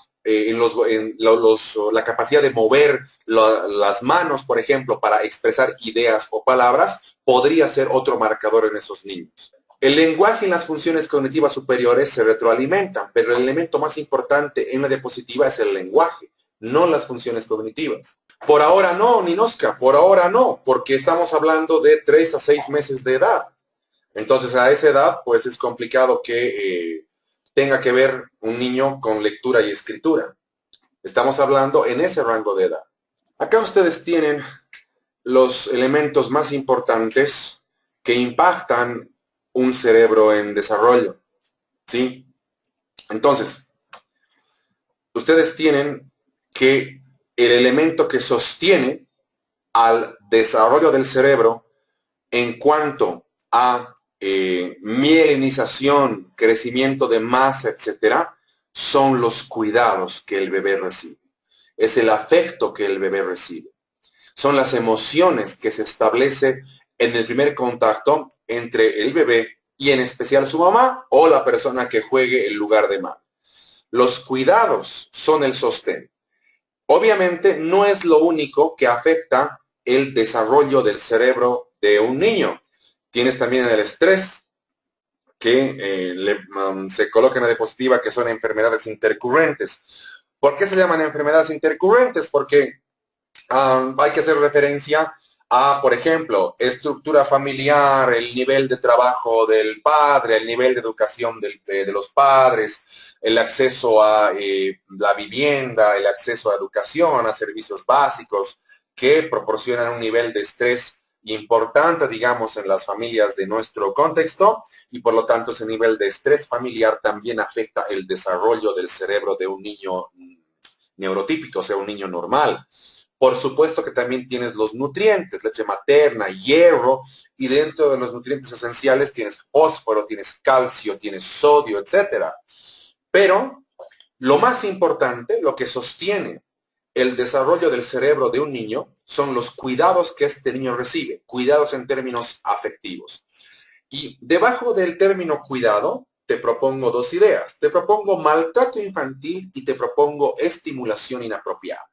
capacidad de mover las manos, por ejemplo, para expresar ideas o palabras, podría ser otro marcador en esos niños. El lenguaje y las funciones cognitivas superiores se retroalimentan, pero el elemento más importante en la diapositiva es el lenguaje, no las funciones cognitivas. Por ahora no, Ninoska, por ahora no, porque estamos hablando de 3 a 6 meses de edad. Entonces, a esa edad, pues es complicado que tenga que ver un niño con lectura y escritura. Estamos hablando en ese rango de edad. Acá ustedes tienen los elementos más importantes que impactan un cerebro en desarrollo, ¿sí? Entonces, ustedes tienen que el elemento que sostiene al desarrollo del cerebro en cuanto a mielinización, crecimiento de masa, etcétera, son los cuidados que el bebé recibe. Es el afecto que el bebé recibe. son las emociones que se establece en el primer contacto entre el bebé y en especial su mamá o la persona que juegue el lugar de mamá. Los cuidados son el sostén. Obviamente no es lo único que afecta el desarrollo del cerebro de un niño. Tienes también el estrés, que se coloca en la diapositiva, que son enfermedades intercurrentes. ¿Por qué se llaman enfermedades intercurrentes? Porque hay que hacer referencia a, por ejemplo, estructura familiar, el nivel de trabajo del padre, el nivel de educación de los padres, el acceso a la vivienda, el acceso a educación, a servicios básicos que proporcionan un nivel de estrés importante, digamos, en las familias de nuestro contexto, y por lo tanto ese nivel de estrés familiar también afecta el desarrollo del cerebro de un niño neurotípico, o sea, un niño normal. Por supuesto que también tienes los nutrientes, leche materna, hierro, y dentro de los nutrientes esenciales tienes fósforo, tienes calcio, tienes sodio, etcétera. Pero lo más importante, lo que sostiene el desarrollo del cerebro de un niño, son los cuidados que este niño recibe, cuidados en términos afectivos. Y debajo del término cuidado, te propongo dos ideas. Te propongo maltrato infantil y te propongo estimulación inapropiada.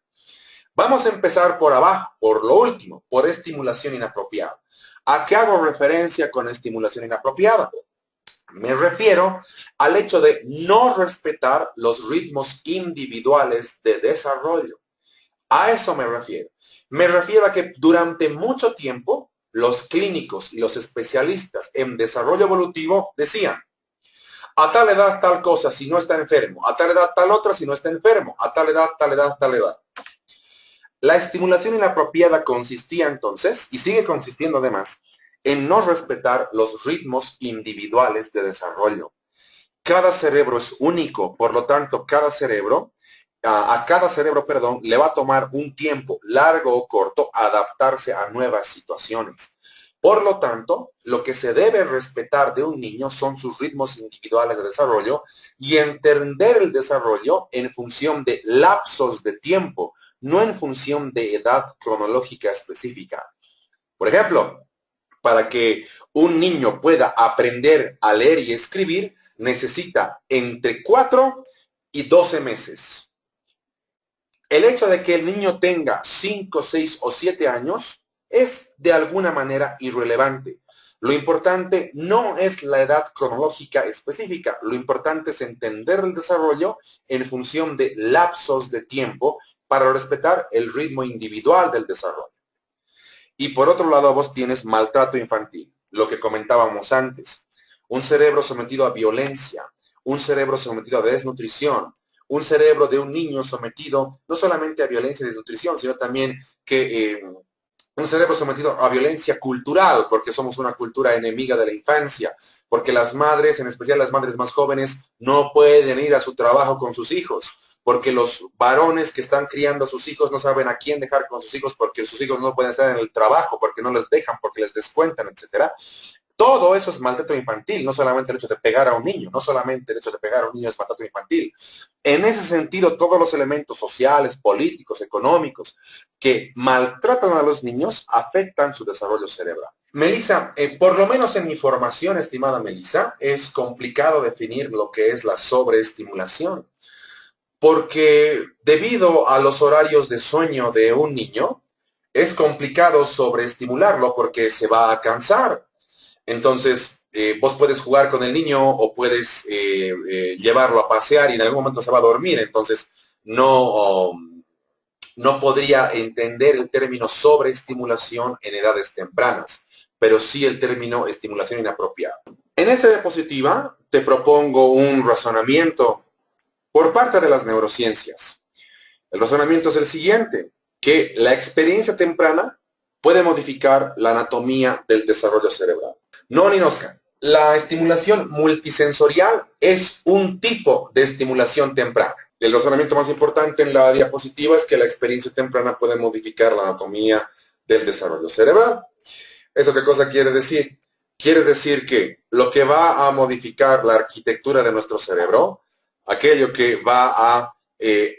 Vamos a empezar por abajo, por lo último, por estimulación inapropiada. ¿A qué hago referencia con estimulación inapropiada? Me refiero al hecho de no respetar los ritmos individuales de desarrollo. A eso me refiero. Me refiero a que durante mucho tiempo los clínicos y los especialistas en desarrollo evolutivo decían: a tal edad tal cosa si no está enfermo, a tal edad tal otra si no está enfermo, a tal edad, tal edad, tal edad. La estimulación inapropiada consistía entonces, y sigue consistiendo además, en no respetar los ritmos individuales de desarrollo. Cada cerebro es único, por lo tanto, a cada cerebro, le va a tomar un tiempo largo o corto adaptarse a nuevas situaciones. Por lo tanto, lo que se debe respetar de un niño son sus ritmos individuales de desarrollo y entender el desarrollo en función de lapsos de tiempo, no en función de edad cronológica específica. Por ejemplo, para que un niño pueda aprender a leer y escribir, necesita entre 4 y 12 meses. El hecho de que el niño tenga 5, 6 o 7 años es de alguna manera irrelevante. Lo importante no es la edad cronológica específica, lo importante es entender el desarrollo en función de lapsos de tiempo para respetar el ritmo individual del desarrollo. Y por otro lado, vos tienes maltrato infantil, lo que comentábamos antes. Un cerebro sometido a violencia, un cerebro sometido a desnutrición, un cerebro de un niño sometido no solamente a violencia y desnutrición, sino también que un cerebro sometido a violencia cultural, porque somos una cultura enemiga de la infancia, porque las madres, en especial las madres más jóvenes, no pueden ir a su trabajo con sus hijos, porque los varones que están criando a sus hijos no saben a quién dejar con sus hijos, porque sus hijos no pueden estar en el trabajo, porque no les dejan, porque les descuentan, etcétera. Todo eso es maltrato infantil, no solamente el hecho de pegar a un niño, no solamente el hecho de pegar a un niño es maltrato infantil. En ese sentido, todos los elementos sociales, políticos, económicos que maltratan a los niños afectan su desarrollo cerebral. Melissa, por lo menos en mi formación, estimada Melissa, es complicado definir lo que es la sobreestimulación, porque debido a los horarios de sueño de un niño, es complicado sobreestimularlo porque se va a cansar. Entonces, vos puedes jugar con el niño o puedes llevarlo a pasear y en algún momento se va a dormir. Entonces, no podría entender el término sobreestimulación en edades tempranas, pero sí el término estimulación inapropiada. En esta diapositiva te propongo un razonamiento por parte de las neurociencias. El razonamiento es el siguiente, que la experiencia temprana puede modificar la anatomía del desarrollo cerebral. No, Ninoska, la estimulación multisensorial es un tipo de estimulación temprana. El razonamiento más importante en la diapositiva es que la experiencia temprana puede modificar la anatomía del desarrollo cerebral. ¿Eso qué cosa quiere decir? Quiere decir que lo que va a modificar la arquitectura de nuestro cerebro, aquello que va a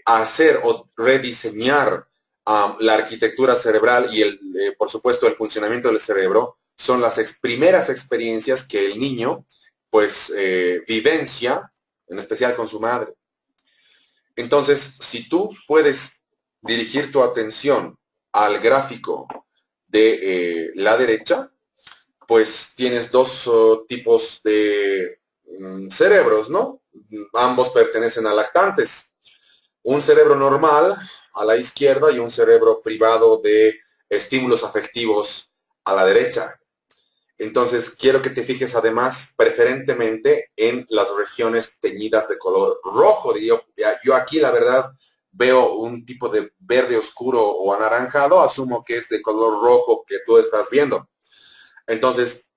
hacer o rediseñar la arquitectura cerebral y, por supuesto, el funcionamiento del cerebro son las primeras experiencias que el niño, pues, vivencia, en especial con su madre. Entonces, si tú puedes dirigir tu atención al gráfico de la derecha, pues tienes dos tipos de cerebros, ¿no? Ambos pertenecen a lactantes. Un cerebro normal a la izquierda y un cerebro privado de estímulos afectivos a la derecha. Entonces, quiero que te fijes además preferentemente en las regiones teñidas de color rojo. Yo aquí, la verdad, veo un tipo de verde oscuro o anaranjado. Asumo que es de color rojo que tú estás viendo. Entonces,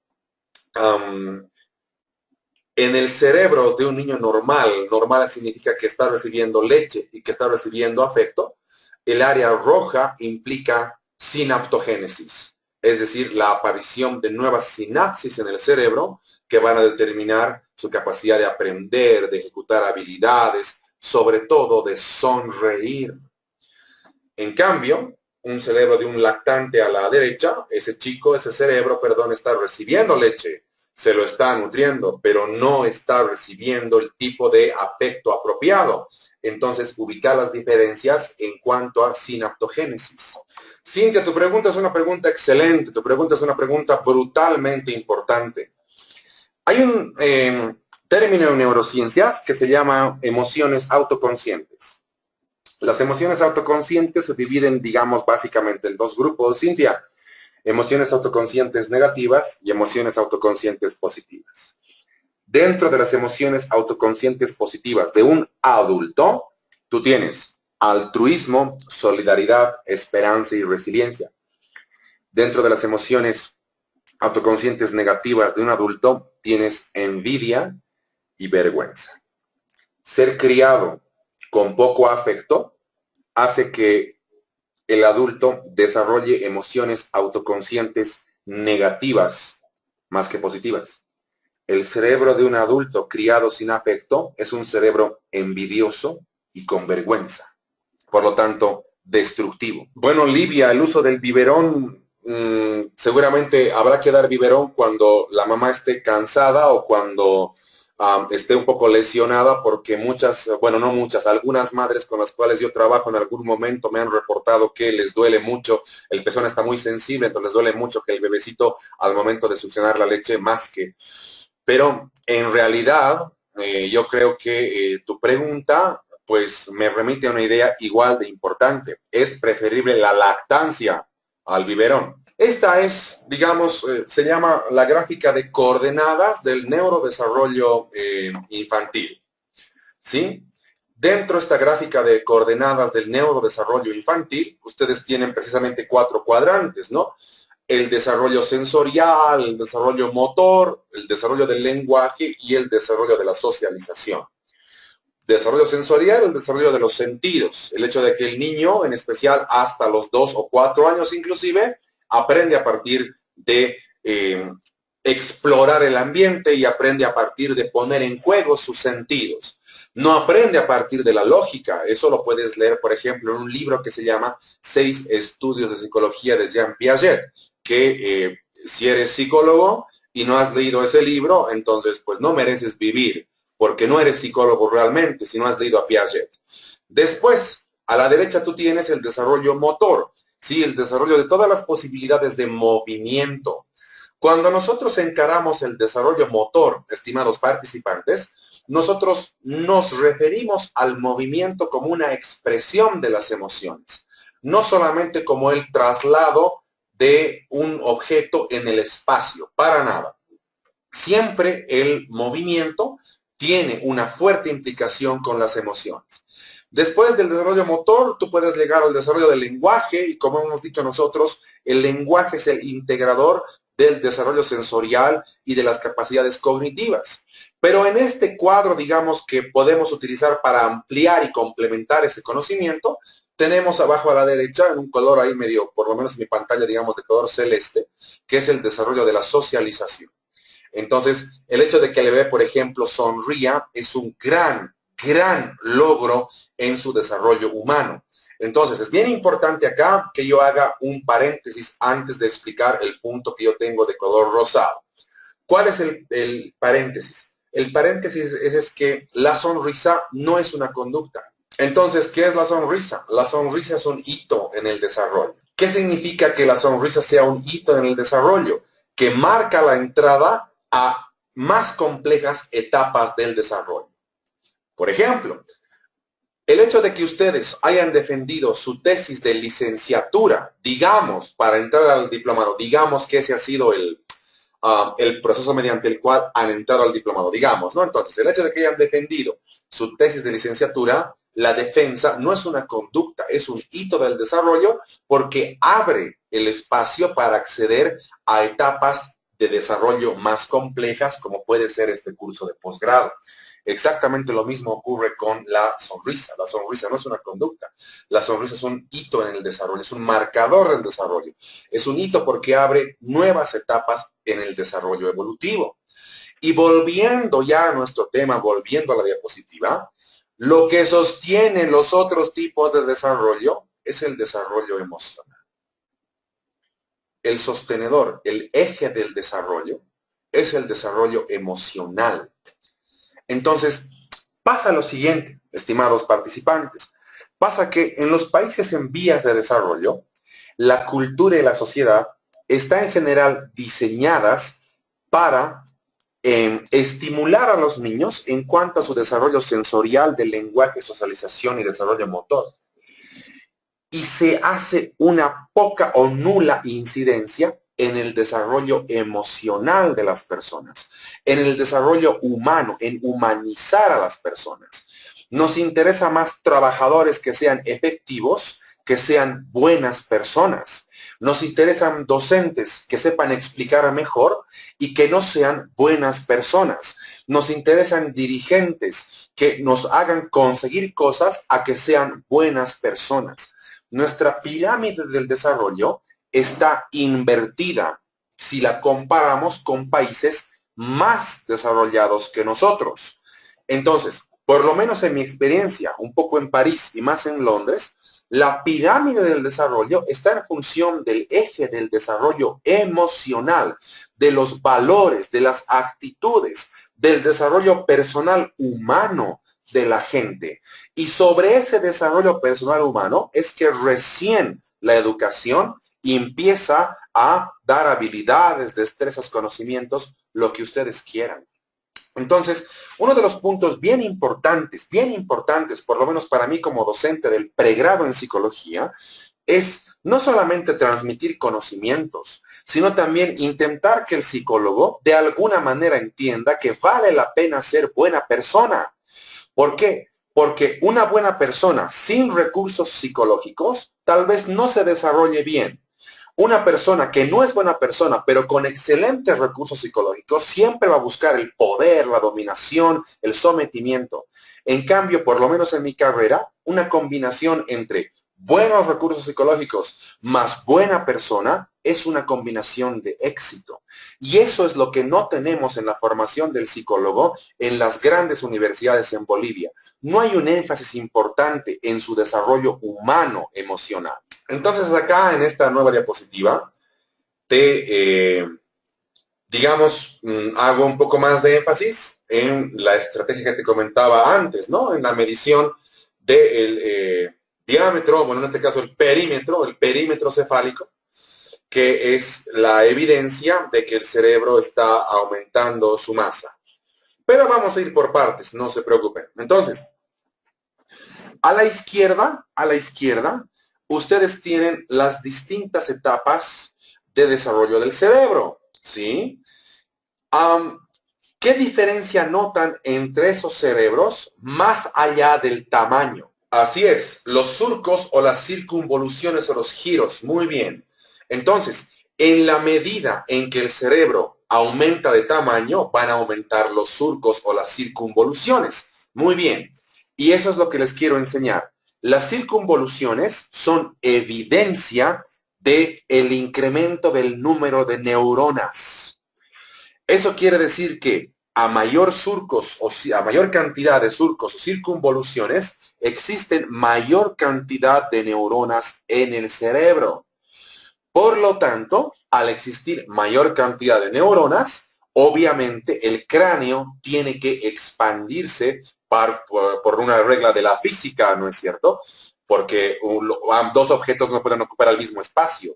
en el cerebro de un niño normal significa que está recibiendo leche y que está recibiendo afecto, el área roja implica sinaptogénesis, es decir, la aparición de nuevas sinapsis en el cerebro que van a determinar su capacidad de aprender, de ejecutar habilidades, sobre todo de sonreír. En cambio, un cerebro de un lactante a la derecha, ese cerebro, está recibiendo leche, se lo está nutriendo, pero no está recibiendo el tipo de afecto apropiado. Entonces, ubica las diferencias en cuanto a sinaptogénesis. Cintia, tu pregunta es una pregunta excelente, tu pregunta es una pregunta brutalmente importante. Hay un término en neurociencias que se llama emociones autoconscientes. Las emociones autoconscientes se dividen, digamos, básicamente en dos grupos, Cintia. Emociones autoconscientes negativas y emociones autoconscientes positivas. Dentro de las emociones autoconscientes positivas de un adulto, tú tienes altruismo, solidaridad, esperanza y resiliencia. Dentro de las emociones autoconscientes negativas de un adulto, tienes envidia y vergüenza. Ser criado con poco afecto hace que el adulto desarrolle emociones autoconscientes negativas más que positivas. El cerebro de un adulto criado sin afecto es un cerebro envidioso y con vergüenza. Por lo tanto, destructivo. Bueno, Livia, el uso del biberón, seguramente habrá que dar biberón cuando la mamá esté cansada o cuando esté un poco lesionada, porque algunas madres con las cuales yo trabajo en algún momento me han reportado que les duele mucho, el pezón está muy sensible, entonces les duele mucho que el bebecito al momento de succionar la leche masque. Pero en realidad, yo creo que tu pregunta pues me remite a una idea igual de importante. Es preferible la lactancia al biberón. Esta es, digamos, se llama la gráfica de coordenadas del neurodesarrollo infantil. ¿Sí? Dentro de esta gráfica de coordenadas del neurodesarrollo infantil, ustedes tienen precisamente 4 cuadrantes, ¿no? El desarrollo sensorial, el desarrollo motor, el desarrollo del lenguaje y el desarrollo de la socialización. Desarrollo sensorial, el desarrollo de los sentidos, el hecho de que el niño, en especial hasta los 2 o 4 años inclusive, aprende a partir de explorar el ambiente y aprende a partir de poner en juego sus sentidos. No aprende a partir de la lógica. Eso lo puedes leer, por ejemplo, en un libro que se llama 6 estudios de psicología de Jean Piaget, que si eres psicólogo y no has leído ese libro, entonces pues no mereces vivir, porque no eres psicólogo realmente si no has leído a Piaget. Después, a la derecha tú tienes el desarrollo motor, ¿sí? El desarrollo de todas las posibilidades de movimiento. Cuando nosotros encaramos el desarrollo motor, estimados participantes, nosotros nos referimos al movimiento como una expresión de las emociones, no solamente como el traslado de un objeto en el espacio, para nada. Siempre el movimiento tiene una fuerte implicación con las emociones. Después del desarrollo motor, tú puedes llegar al desarrollo del lenguaje y, como hemos dicho nosotros, el lenguaje es el integrador del desarrollo sensorial y de las capacidades cognitivas. Pero en este cuadro, digamos, que podemos utilizar para ampliar y complementar ese conocimiento, tenemos abajo a la derecha, en un color ahí medio, por lo menos en mi pantalla, digamos, de color celeste, que es el desarrollo de la socialización. Entonces, el hecho de que el bebé, por ejemplo, sonría es un gran logro en su desarrollo humano. Entonces, es bien importante acá que yo haga un paréntesis antes de explicar el punto que yo tengo de color rosado. ¿Cuál es el paréntesis? El paréntesis es que la sonrisa no es una conducta. Entonces, ¿qué es la sonrisa? La sonrisa es un hito en el desarrollo. ¿Qué significa que la sonrisa sea un hito en el desarrollo? Que marca la entrada a más complejas etapas del desarrollo. Por ejemplo, el hecho de que ustedes hayan defendido su tesis de licenciatura, digamos, para entrar al diplomado, digamos que ese ha sido el proceso mediante el cual han entrado al diplomado, digamos, ¿no? Entonces, el hecho de que hayan defendido su tesis de licenciatura, la defensa no es una conducta, es un hito del desarrollo porque abre el espacio para acceder a etapas de desarrollo más complejas, como puede ser este curso de posgrado. Exactamente lo mismo ocurre con la sonrisa. La sonrisa no es una conducta. La sonrisa es un hito en el desarrollo, es un marcador del desarrollo. Es un hito porque abre nuevas etapas en el desarrollo evolutivo. Y volviendo ya a nuestro tema, volviendo a la diapositiva, lo que sostiene los otros tipos de desarrollo es el desarrollo emocional. El sostenedor, el eje del desarrollo, es el desarrollo emocional. Entonces, pasa lo siguiente, estimados participantes. Pasa que en los países en vías de desarrollo, la cultura y la sociedad están en general diseñadas para estimular a los niños en cuanto a su desarrollo sensorial del lenguaje, socialización y desarrollo motor. Y se hace una poca o nula incidencia en el desarrollo emocional de las personas, en el desarrollo humano, en humanizar a las personas. Nos interesa más trabajadores que sean efectivos, que sean buenas personas. Nos interesan docentes que sepan explicar mejor y que no sean buenas personas. Nos interesan dirigentes que nos hagan conseguir cosas a que sean buenas personas. Nuestra pirámide del desarrollo está invertida si la comparamos con países más desarrollados que nosotros. Entonces, por lo menos en mi experiencia, un poco en París y más en Londres, la pirámide del desarrollo está en función del eje del desarrollo emocional, de los valores, de las actitudes, del desarrollo personal humano de la gente. Y sobre ese desarrollo personal humano es que recién la educación empieza a dar habilidades, destrezas, conocimientos, lo que ustedes quieran. Entonces, uno de los puntos bien importantes, por lo menos para mí como docente del pregrado en psicología, es no solamente transmitir conocimientos, sino también intentar que el psicólogo de alguna manera entienda que vale la pena ser buena persona. ¿Por qué? Porque una buena persona sin recursos psicológicos tal vez no se desarrolle bien. Una persona que no es buena persona, pero con excelentes recursos psicológicos, siempre va a buscar el poder, la dominación, el sometimiento. En cambio, por lo menos en mi carrera, una combinación entre buenos recursos psicológicos más buena persona es una combinación de éxito. Y eso es lo que no tenemos en la formación del psicólogo en las grandes universidades en Bolivia. No hay un énfasis importante en su desarrollo humano emocional. Entonces acá en esta nueva diapositiva digamos, hago un poco más de énfasis en la estrategia que te comentaba antes, ¿no? En la medición del diámetro, bueno, en este caso el perímetro cefálico, que es la evidencia de que el cerebro está aumentando su masa. Pero vamos a ir por partes, no se preocupen. Entonces, a la izquierda, ustedes tienen las distintas etapas de desarrollo del cerebro, ¿sí? ¿Qué diferencia notan entre esos cerebros más allá del tamaño? Así es, los surcos o las circunvoluciones o los giros, muy bien. Entonces, en la medida en que el cerebro aumenta de tamaño, van a aumentar los surcos o las circunvoluciones. Muy bien. Y eso es lo que les quiero enseñar. Las circunvoluciones son evidencia del incremento del número de neuronas. Eso quiere decir que a mayor surcos o a mayor cantidad de surcos o circunvoluciones, existen mayor cantidad de neuronas en el cerebro. Por lo tanto, al existir mayor cantidad de neuronas, obviamente el cráneo tiene que expandirse por una regla de la física, ¿no es cierto? Porque dos objetos no pueden ocupar el mismo espacio.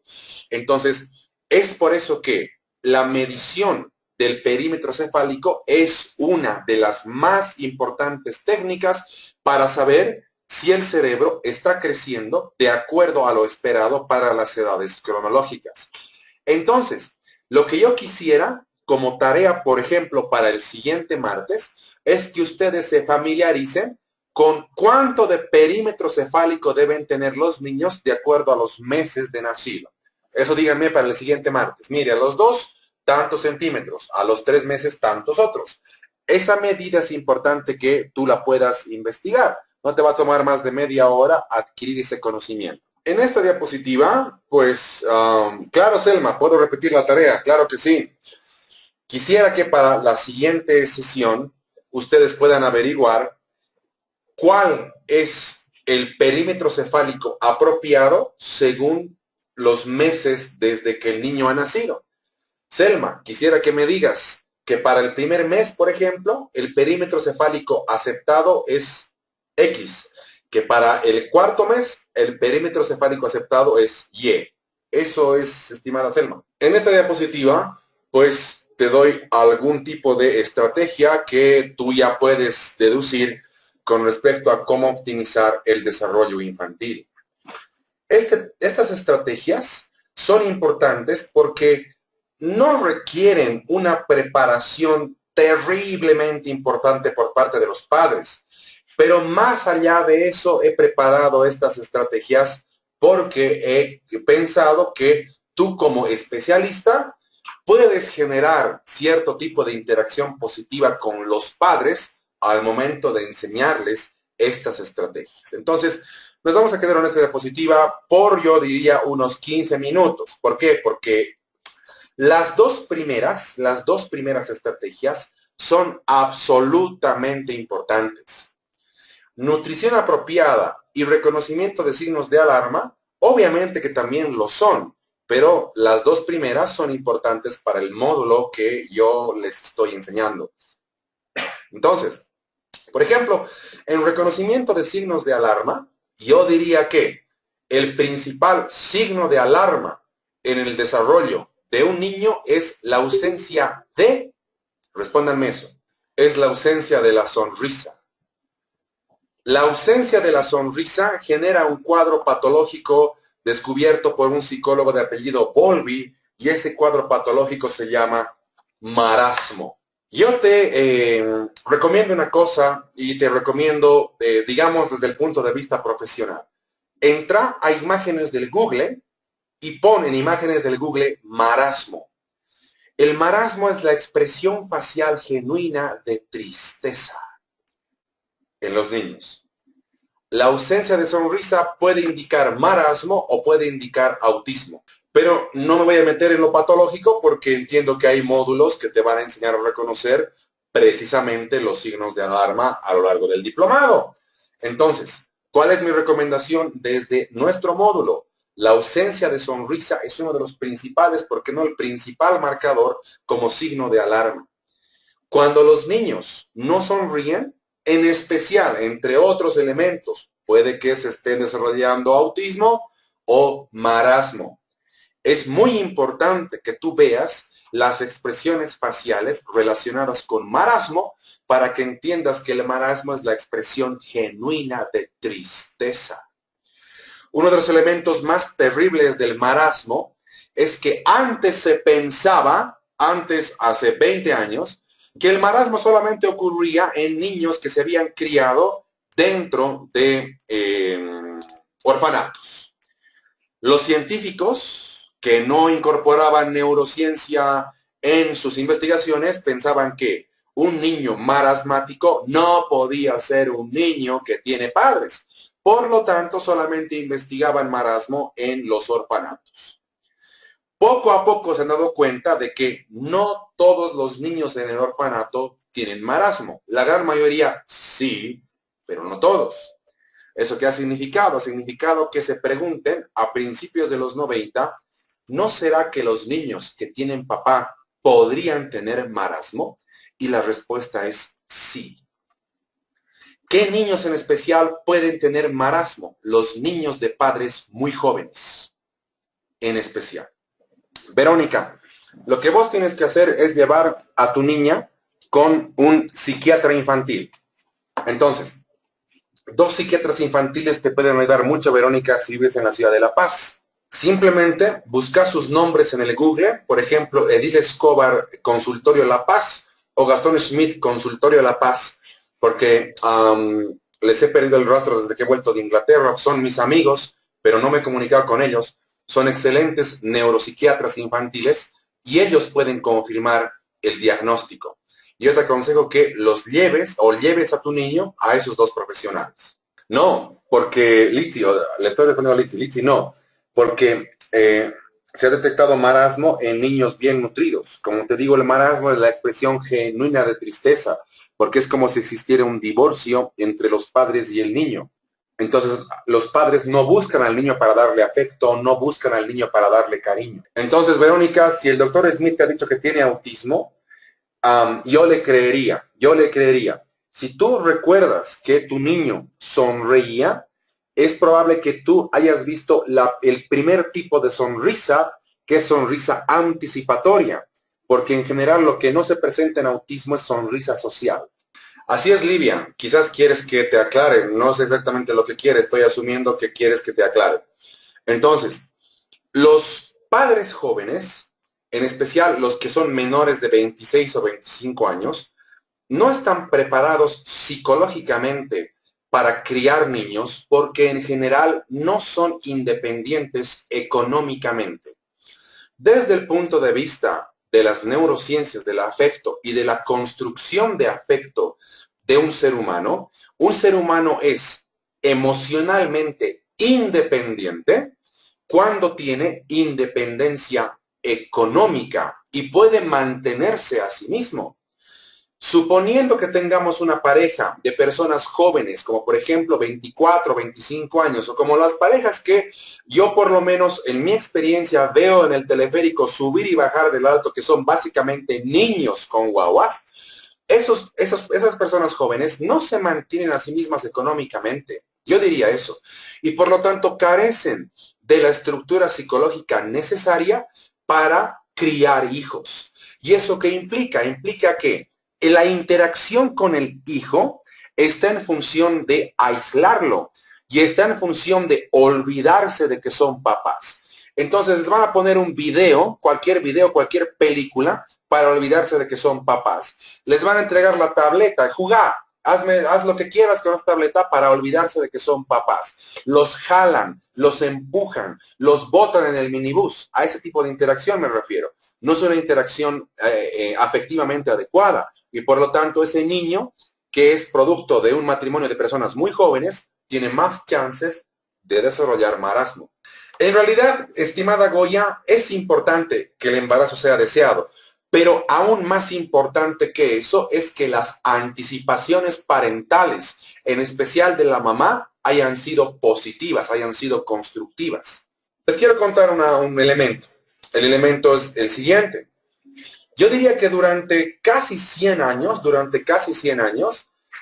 Entonces, es por eso que la medición del perímetro cefálico es una de las más importantes técnicas para saber si el cerebro está creciendo de acuerdo a lo esperado para las edades cronológicas. Entonces, lo que yo quisiera como tarea, por ejemplo, para el siguiente martes, es que ustedes se familiaricen con cuánto de perímetro cefálico deben tener los niños de acuerdo a los meses de nacido. Eso díganme para el siguiente martes. Mire, a los 2, tantos centímetros, a los 3 meses, tantos otros. Esa medida es importante que tú la puedas investigar. No te va a tomar más de media hora adquirir ese conocimiento. En esta diapositiva, pues, claro, Selma, ¿puedo repetir la tarea? Claro que sí. Quisiera que para la siguiente sesión ustedes puedan averiguar cuál es el perímetro cefálico apropiado según los meses desde que el niño ha nacido. Selma, quisiera que me digas que para el primer mes, por ejemplo, el perímetro cefálico aceptado es X, que para el cuarto mes, el perímetro cefálico aceptado es Y. Eso es, estimada Selma. En esta diapositiva, pues, te doy algún tipo de estrategia que tú ya puedes deducir con respecto a cómo optimizar el desarrollo infantil. Estas estrategias son importantes porque no requieren una preparación terriblemente importante por parte de los padres. Pero más allá de eso, he preparado estas estrategias porque he pensado que tú como especialista puedes generar cierto tipo de interacción positiva con los padres al momento de enseñarles estas estrategias. Entonces, nos vamos a quedar en esta diapositiva por, yo diría, unos 15 minutos. ¿Por qué? Porque las dos primeras estrategias son absolutamente importantes. Nutrición apropiada y reconocimiento de signos de alarma, obviamente que también lo son, pero las dos primeras son importantes para el módulo que yo les estoy enseñando. Entonces, por ejemplo, en reconocimiento de signos de alarma, yo diría que el principal signo de alarma en el desarrollo de un niño es la ausencia de, respóndanme eso, es la ausencia de la sonrisa. La ausencia de la sonrisa genera un cuadro patológico descubierto por un psicólogo de apellido Bowlby, y ese cuadro patológico se llama marasmo. Yo te recomiendo una cosa y te recomiendo, digamos, desde el punto de vista profesional. Entra a imágenes del Google y pon en imágenes del Google marasmo. El marasmo es la expresión facial genuina de tristeza en los niños. La ausencia de sonrisa puede indicar marasmo o puede indicar autismo. Pero no me voy a meter en lo patológico porque entiendo que hay módulos que te van a enseñar a reconocer precisamente los signos de alarma a lo largo del diplomado. Entonces, ¿cuál es mi recomendación desde nuestro módulo? La ausencia de sonrisa es uno de los principales, porque no el principal marcador como signo de alarma. Cuando los niños no sonríen, en especial, entre otros elementos, puede que se estén desarrollando autismo o marasmo. Es muy importante que tú veas las expresiones faciales relacionadas con marasmo para que entiendas que el marasmo es la expresión genuina de tristeza. Uno de los elementos más terribles del marasmo es que antes se pensaba, hace 20 años, que el marasmo solamente ocurría en niños que se habían criado dentro de orfanatos. Los científicos que no incorporaban neurociencia en sus investigaciones pensaban que un niño marasmático no podía ser un niño que tiene padres. Por lo tanto, solamente investigaban marasmo en los orfanatos. Poco a poco se han dado cuenta de que no todos los niños en el orfanato tienen marasmo. La gran mayoría sí, pero no todos. ¿Eso qué ha significado? Ha significado que se pregunten a principios de los 90, ¿no será que los niños que tienen papá podrían tener marasmo? Y la respuesta es sí. ¿Qué niños en especial pueden tener marasmo? Los niños de padres muy jóvenes, en especial. Verónica, lo que vos tienes que hacer es llevar a tu niña con un psiquiatra infantil. Entonces, 2 psiquiatras infantiles te pueden ayudar mucho, Verónica, si vives en la ciudad de La Paz. Simplemente busca sus nombres en el Google, por ejemplo, Edil Escobar, Consultorio La Paz, o Gastón Schmidt, Consultorio La Paz, porque les he perdido el rastro desde que he vuelto de Inglaterra. Son mis amigos, pero no me he comunicado con ellos. Son excelentes neuropsiquiatras infantiles y ellos pueden confirmar el diagnóstico. Yo te aconsejo que los lleves o lleves a tu niño a esos 2 profesionales. No, porque Litsi, le estoy respondiendo a Litsi, no, porque se ha detectado marasmo en niños bien nutridos. Como te digo, el marasmo es la expresión genuina de tristeza, porque es como si existiera un divorcio entre los padres y el niño. Entonces, los padres no buscan al niño para darle afecto, no buscan al niño para darle cariño. Entonces, Verónica, si el doctor Smith te ha dicho que tiene autismo, yo le creería. Si tú recuerdas que tu niño sonreía, es probable que tú hayas visto el primer tipo de sonrisa, que es sonrisa anticipatoria, porque en general lo que no se presenta en autismo es sonrisa social. Así es, Livia. Quizás quieres que te aclare. No sé exactamente lo que quieres. Estoy asumiendo que quieres que te aclare. Entonces, los padres jóvenes, en especial los que son menores de 26 o 25 años, no están preparados psicológicamente para criar niños porque en general no son independientes económicamente. Desde el punto de vista de las neurociencias del afecto y de la construcción de afecto de un ser humano es emocionalmente independiente cuando tiene independencia económica y puede mantenerse a sí mismo. Suponiendo que tengamos una pareja de personas jóvenes, como por ejemplo 24, 25 años, o como las parejas que yo por lo menos en mi experiencia veo en el teleférico subir y bajar del alto, que son básicamente niños con guaguas, esas personas jóvenes no se mantienen a sí mismas económicamente. Yo diría eso. Y por lo tanto carecen de la estructura psicológica necesaria para criar hijos. ¿Y eso qué implica? Implica que la interacción con el hijo está en función de aislarlo y está en función de olvidarse de que son papás. Entonces les van a poner un video, cualquier película, para olvidarse de que son papás. Les van a entregar la tableta, jugar, haz lo que quieras con esta tableta para olvidarse de que son papás. Los jalan, los empujan, los botan en el minibús. A ese tipo de interacción me refiero. No es una interacción afectivamente adecuada. Y por lo tanto, ese niño que es producto de un matrimonio de personas muy jóvenes tiene más chances de desarrollar marasmo. En realidad, estimada Goya, es importante que el embarazo sea deseado, pero aún más importante que eso es que las anticipaciones parentales, en especial de la mamá, hayan sido positivas, hayan sido constructivas. Les quiero contar un elemento. El elemento es el siguiente. Yo diría que durante casi 100 años,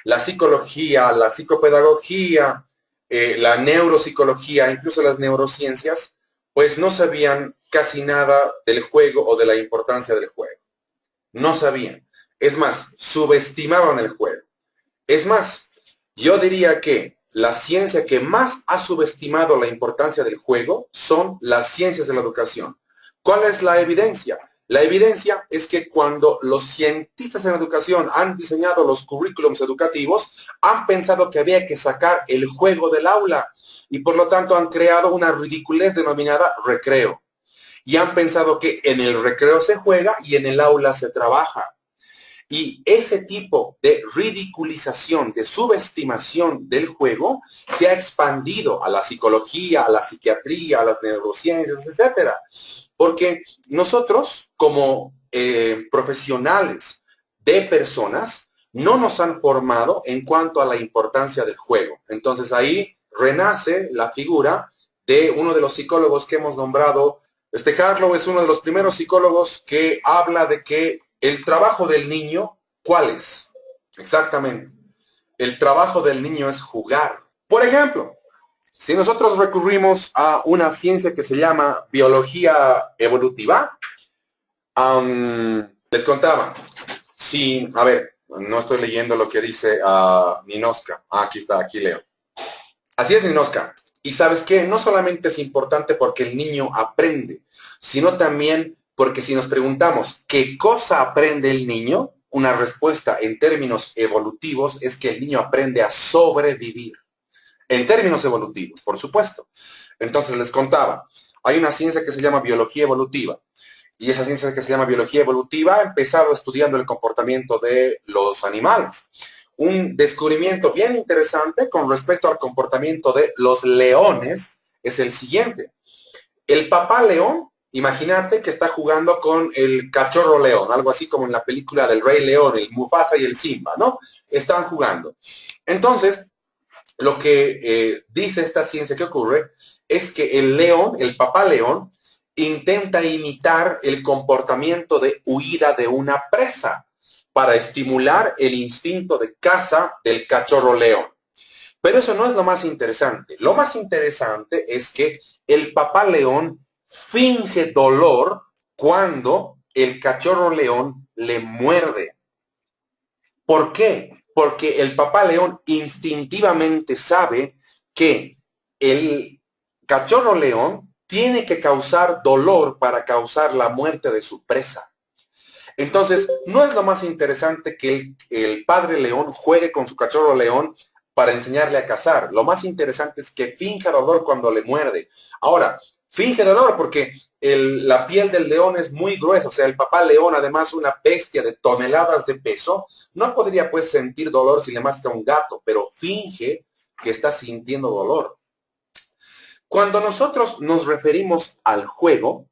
la psicología, la psicopedagogía, la neuropsicología, incluso las neurociencias, pues no sabían casi nada del juego o de la importancia del juego. No sabían. Es más, subestimaban el juego. Es más, yo diría que la ciencia que más ha subestimado la importancia del juego son las ciencias de la educación. ¿Cuál es la evidencia? La evidencia es que cuando los cientistas en educación han diseñado los currículums educativos, han pensado que había que sacar el juego del aula y por lo tanto han creado una ridiculez denominada recreo. Y han pensado que en el recreo se juega y en el aula se trabaja. Y ese tipo de ridiculización, de subestimación del juego, se ha expandido a la psicología, a la psiquiatría, a las neurociencias, etcétera. Porque nosotros, como profesionales de personas, no nos han formado en cuanto a la importancia del juego. Entonces ahí renace la figura de uno de los psicólogos que hemos nombrado. Harlow es uno de los primeros psicólogos que habla de que el trabajo del niño, ¿cuál es? Exactamente. El trabajo del niño es jugar. Por ejemplo, si nosotros recurrimos a una ciencia que se llama biología evolutiva, les contaba, si, a ver, no estoy leyendo lo que dice Ninoska. Aquí está, aquí leo. Así es, Ninoska. Y ¿sabes qué? No solamente es importante porque el niño aprende, sino también porque si nos preguntamos qué cosa aprende el niño, una respuesta en términos evolutivos es que el niño aprende a sobrevivir. En términos evolutivos, por supuesto. Entonces les contaba, hay una ciencia que se llama biología evolutiva. Y esa ciencia que se llama biología evolutiva ha empezado estudiando el comportamiento de los animales. Un descubrimiento bien interesante con respecto al comportamiento de los leones es el siguiente. El papá león, imagínate que está jugando con el cachorro león, algo así como en la película del Rey León, el Mufasa y el Simba, ¿no? Están jugando. Entonces, lo que dice esta ciencia que ocurre es que el león, el papá león, intenta imitar el comportamiento de huida de una presa para estimular el instinto de caza del cachorro león. Pero eso no es lo más interesante. Lo más interesante es que el papá león finge dolor cuando el cachorro león le muerde. ¿Por qué? Porque el papá león instintivamente sabe que el cachorro león tiene que causar dolor para causar la muerte de su presa. Entonces, no es lo más interesante que el padre león juegue con su cachorro león para enseñarle a cazar. Lo más interesante es que finja dolor cuando le muerde. Ahora, finge dolor porque la piel del león es muy gruesa, o sea, el papá león, además una bestia de toneladas de peso, no podría pues sentir dolor si le masca un gato, pero finge que está sintiendo dolor. Cuando nosotros nos referimos al juego,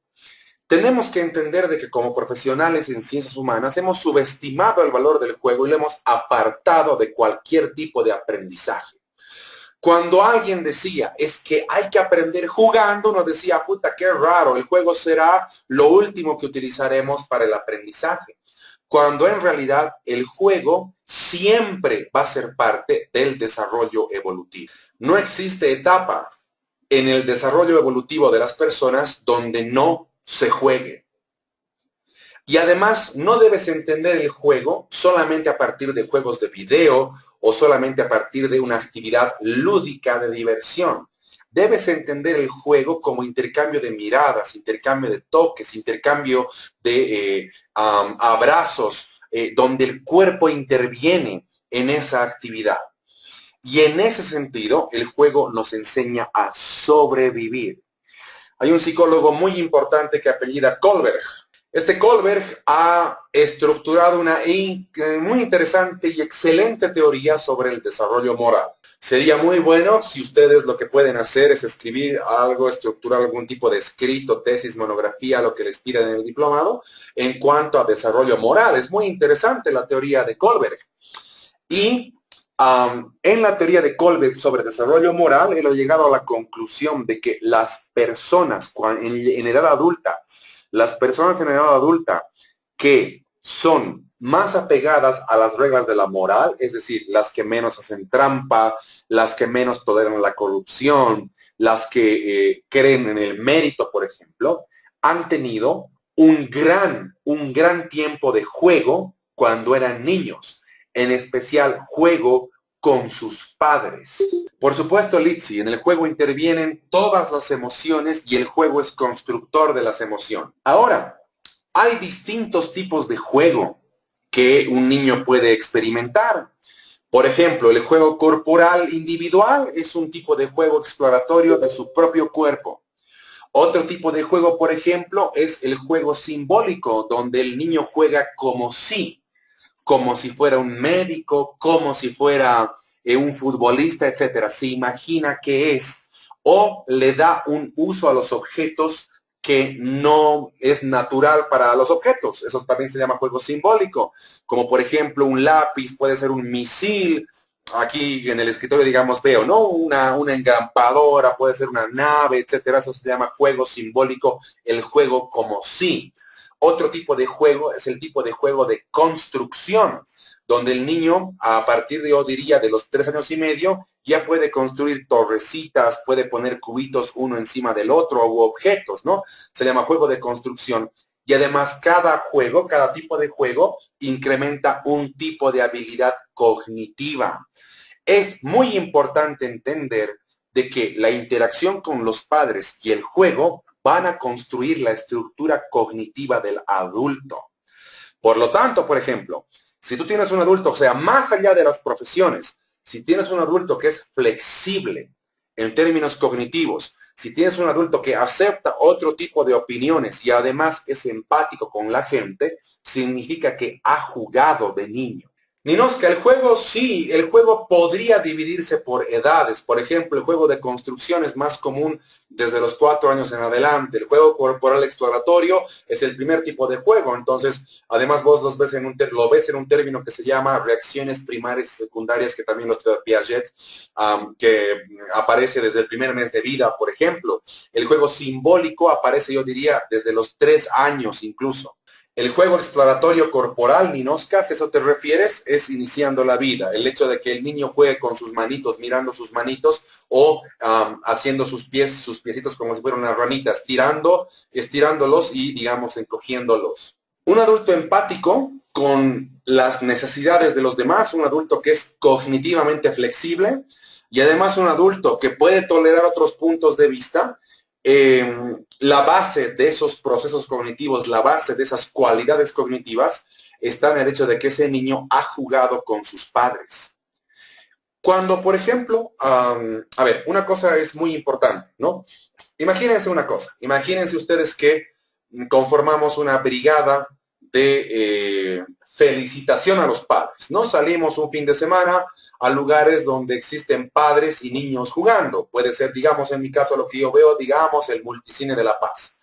tenemos que entender de que como profesionales en ciencias humanas hemos subestimado el valor del juego y lo hemos apartado de cualquier tipo de aprendizaje. Cuando alguien decía, es que hay que aprender jugando, nos decía, puta, qué raro, el juego será lo último que utilizaremos para el aprendizaje. Cuando en realidad el juego siempre va a ser parte del desarrollo evolutivo. No existe etapa en el desarrollo evolutivo de las personas donde no se juegue. Y además no debes entender el juego solamente a partir de juegos de video o solamente a partir de una actividad lúdica de diversión. Debes entender el juego como intercambio de miradas, intercambio de toques, intercambio de abrazos, donde el cuerpo interviene en esa actividad. Y en ese sentido, el juego nos enseña a sobrevivir. Hay un psicólogo muy importante que apellida Kohlberg. Kohlberg ha estructurado una muy interesante y excelente teoría sobre el desarrollo moral. Sería muy bueno si ustedes lo que pueden hacer es escribir algo, estructurar algún tipo de escrito, tesis, monografía, lo que les pidan en el diplomado, en cuanto a desarrollo moral. Es muy interesante la teoría de Kohlberg. Y en la teoría de Kohlberg sobre desarrollo moral, él ha llegado a la conclusión de que las personas en edad adulta, las personas en edad adulta que son más apegadas a las reglas de la moral, es decir, las que menos hacen trampa, las que menos toleran la corrupción, las que creen en el mérito, por ejemplo, han tenido un gran tiempo de juego cuando eran niños, en especial juego con sus padres. Por supuesto, Litsi, en el juego intervienen todas las emociones y el juego es constructor de las emociones. Ahora, hay distintos tipos de juego que un niño puede experimentar. Por ejemplo, el juego corporal individual es un tipo de juego exploratorio de su propio cuerpo. Otro tipo de juego, por ejemplo, es el juego simbólico, donde el niño juega como si fuera un médico, como si fuera un futbolista, etcétera. Se imagina qué es o le da un uso a los objetos que no es natural para los objetos. Eso también se llama juego simbólico, como por ejemplo un lápiz puede ser un misil, aquí en el escritorio, digamos, veo, ¿no? Una engrampadora, puede ser una nave, etcétera. Eso se llama juego simbólico, el juego como sí. Otro tipo de juego es el tipo de juego de construcción, donde el niño, a partir de, yo diría, de los 3 años y medio, ya puede construir torrecitas, puede poner cubitos uno encima del otro u objetos, ¿no? Se llama juego de construcción. Y además cada juego, cada tipo de juego, incrementa un tipo de habilidad cognitiva. Es muy importante entender de que la interacción con los padres y el juego van a construir la estructura cognitiva del adulto. Por lo tanto, por ejemplo, si tú tienes un adulto, o sea, más allá de las profesiones, si tienes un adulto que es flexible en términos cognitivos, si tienes un adulto que acepta otro tipo de opiniones y además es empático con la gente, significa que ha jugado de niño. Ninoska, el juego sí, el juego podría dividirse por edades. Por ejemplo, el juego de construcción es más común desde los 4 años en adelante. El juego corporal exploratorio es el primer tipo de juego. Entonces, además vos lo ves en un término que se llama reacciones primarias y secundarias, que también lo estudia Piaget, que aparece desde el primer mes de vida, por ejemplo. El juego simbólico aparece, yo diría, desde los 3 años incluso. El juego exploratorio corporal, Ninoska, si eso te refieres, es iniciando la vida. El hecho de que el niño juegue con sus manitos, mirando sus manitos, o haciendo sus piecitos como si fueran unas ranitas, estirándolos y, digamos, encogiéndolos. Un adulto empático con las necesidades de los demás, un adulto que es cognitivamente flexible y además un adulto que puede tolerar otros puntos de vista. La base de esos procesos cognitivos, la base de esas cualidades cognitivas, está en el hecho de que ese niño ha jugado con sus padres. Cuando, por ejemplo, a ver, una cosa es muy importante, ¿no? Imagínense una cosa, imagínense ustedes que conformamos una brigada de felicitación a los padres, ¿no? Salimos un fin de semana a lugares donde existen padres y niños jugando. Puede ser, digamos, en mi caso, lo que yo veo, digamos, el Multicine de La Paz.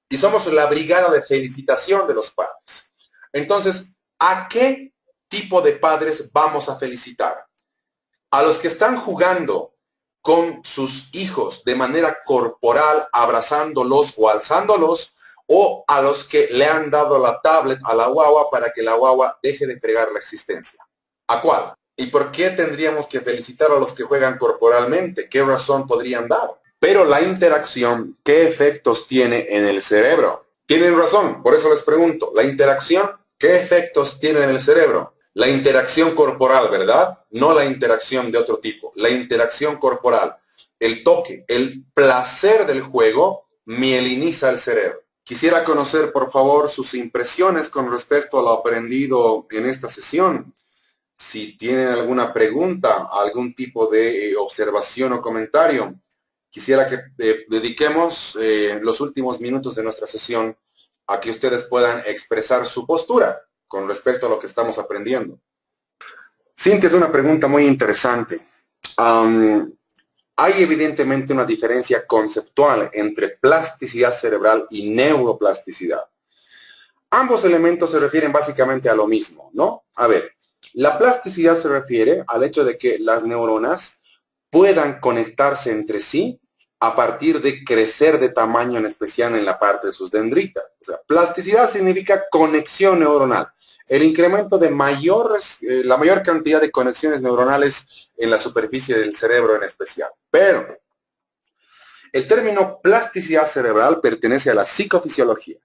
Y somos la brigada de felicitación de los padres. Entonces, ¿a qué tipo de padres vamos a felicitar? A los que están jugando con sus hijos de manera corporal, abrazándolos o alzándolos, o a los que le han dado la tablet a la guagua para que la guagua deje de fregar la existencia. ¿A cuál? ¿Y por qué tendríamos que felicitar a los que juegan corporalmente? ¿Qué razón podrían dar? Pero la interacción, ¿qué efectos tiene en el cerebro? Tienen razón, por eso les pregunto, la interacción, ¿qué efectos tiene en el cerebro? La interacción corporal, ¿verdad? No la interacción de otro tipo. La interacción corporal, el toque, el placer del juego mieliniza el cerebro. Quisiera conocer, por favor, sus impresiones con respecto a lo aprendido en esta sesión. Si tienen alguna pregunta, algún tipo de observación o comentario, quisiera que dediquemos los últimos minutos de nuestra sesión a que ustedes puedan expresar su postura con respecto a lo que estamos aprendiendo. Cintia, es una pregunta muy interesante. Hay evidentemente una diferencia conceptual entre plasticidad cerebral y neuroplasticidad. Ambos elementos se refieren básicamente a lo mismo, ¿no? A ver, la plasticidad se refiere al hecho de que las neuronas puedan conectarse entre sí a partir de crecer de tamaño, en especial en la parte de sus dendritas. O sea, plasticidad significa conexión neuronal, el incremento de la mayor cantidad de conexiones neuronales en la superficie del cerebro en especial. Pero el término plasticidad cerebral pertenece a la psicofisiología.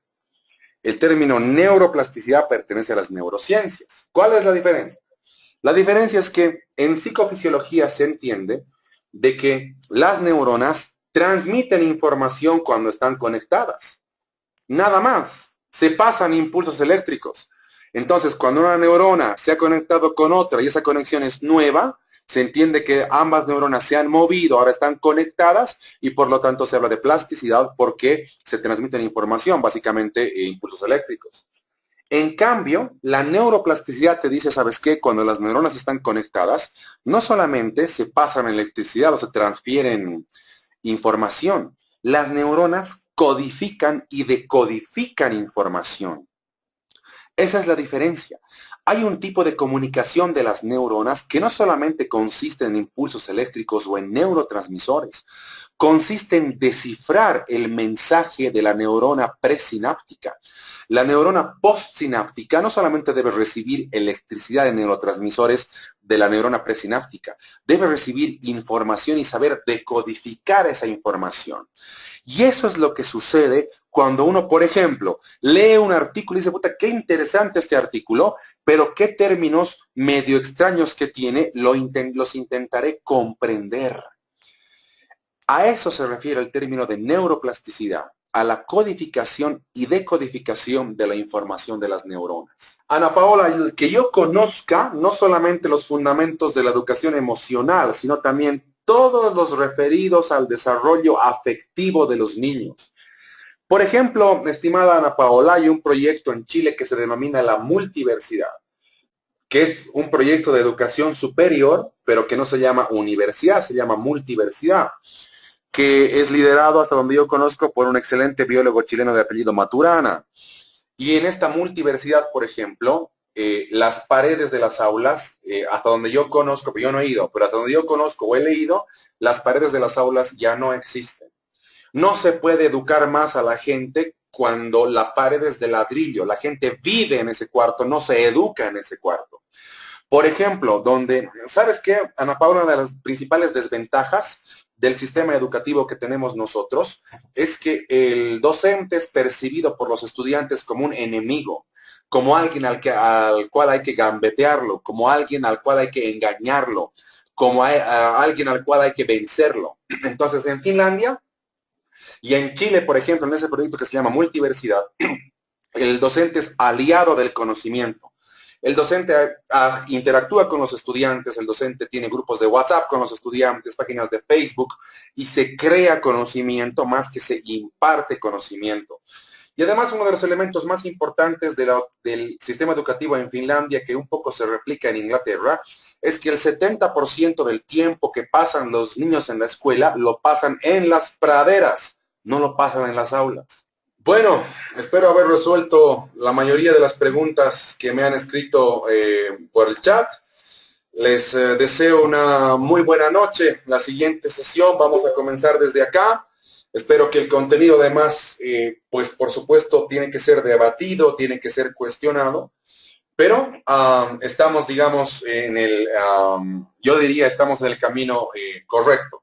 El término neuroplasticidad pertenece a las neurociencias. ¿Cuál es la diferencia? La diferencia es que en psicofisiología se entiende de que las neuronas transmiten información cuando están conectadas. Nada más. Se pasan impulsos eléctricos. Entonces, cuando una neurona se ha conectado con otra y esa conexión es nueva, se entiende que ambas neuronas se han movido, ahora están conectadas y por lo tanto se habla de plasticidad porque se transmiten información, básicamente impulsos eléctricos. En cambio, la neuroplasticidad te dice, ¿sabes qué? Cuando las neuronas están conectadas, no solamente se pasan electricidad o se transfieren información, las neuronas codifican y decodifican información. Esa es la diferencia. Hay un tipo de comunicación de las neuronas que no solamente consiste en impulsos eléctricos o en neurotransmisores, consiste en descifrar el mensaje de la neurona presináptica. La neurona postsináptica no solamente debe recibir electricidad de neurotransmisores de la neurona presináptica, debe recibir información y saber decodificar esa información. Y eso es lo que sucede cuando uno, por ejemplo, lee un artículo y dice, puta, qué interesante este artículo, pero qué términos medio extraños que tiene, los intentaré comprender. A eso se refiere el término de neuroplasticidad, a la codificación y decodificación de la información de las neuronas. Ana Paola, que yo conozca no solamente los fundamentos de la educación emocional, sino también todos los referidos al desarrollo afectivo de los niños. Por ejemplo, estimada Ana Paola, hay un proyecto en Chile que se denomina la multiversidad, que es un proyecto de educación superior, pero que no se llama universidad, se llama multiversidad, que es liderado, hasta donde yo conozco, por un excelente biólogo chileno de apellido Maturana. Y en esta multiversidad, por ejemplo, las paredes de las aulas, hasta donde yo conozco, yo no he ido, pero hasta donde yo conozco o he leído, las paredes de las aulas ya no existen. No se puede educar más a la gente cuando la pared es de ladrillo. La gente vive en ese cuarto, no se educa en ese cuarto. Por ejemplo, ¿sabes qué, Ana Paula? Una de las principales desventajas del sistema educativo que tenemos nosotros es que el docente es percibido por los estudiantes como un enemigo, como alguien al cual hay que gambetearlo, como alguien al cual hay que engañarlo, como alguien al cual hay que vencerlo. Entonces, en Finlandia y en Chile, por ejemplo, en ese proyecto que se llama Multiversidad, el docente es aliado del conocimiento. El docente interactúa con los estudiantes, el docente tiene grupos de WhatsApp con los estudiantes, páginas de Facebook, y se crea conocimiento más que se imparte conocimiento. Y además uno de los elementos más importantes del sistema educativo en Finlandia, que un poco se replica en Inglaterra, es que el 70% del tiempo que pasan los niños en la escuela lo pasan en las praderas, no lo pasan en las aulas. Bueno, espero haber resuelto la mayoría de las preguntas que me han escrito por el chat. Les deseo una muy buena noche. La siguiente sesión vamos a comenzar desde acá. Espero que el contenido además, pues por supuesto, tiene que ser debatido, tiene que ser cuestionado, pero estamos, digamos, yo diría, estamos en el camino correcto.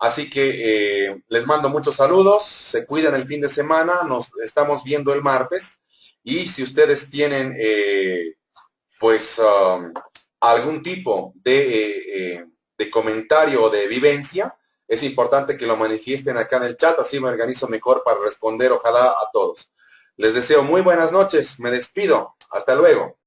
Así que les mando muchos saludos, se cuidan el fin de semana, nos estamos viendo el martes y si ustedes tienen pues algún tipo de comentario o de vivencia, es importante que lo manifiesten acá en el chat, así me organizo mejor para responder, ojalá, a todos. Les deseo muy buenas noches, me despido, hasta luego.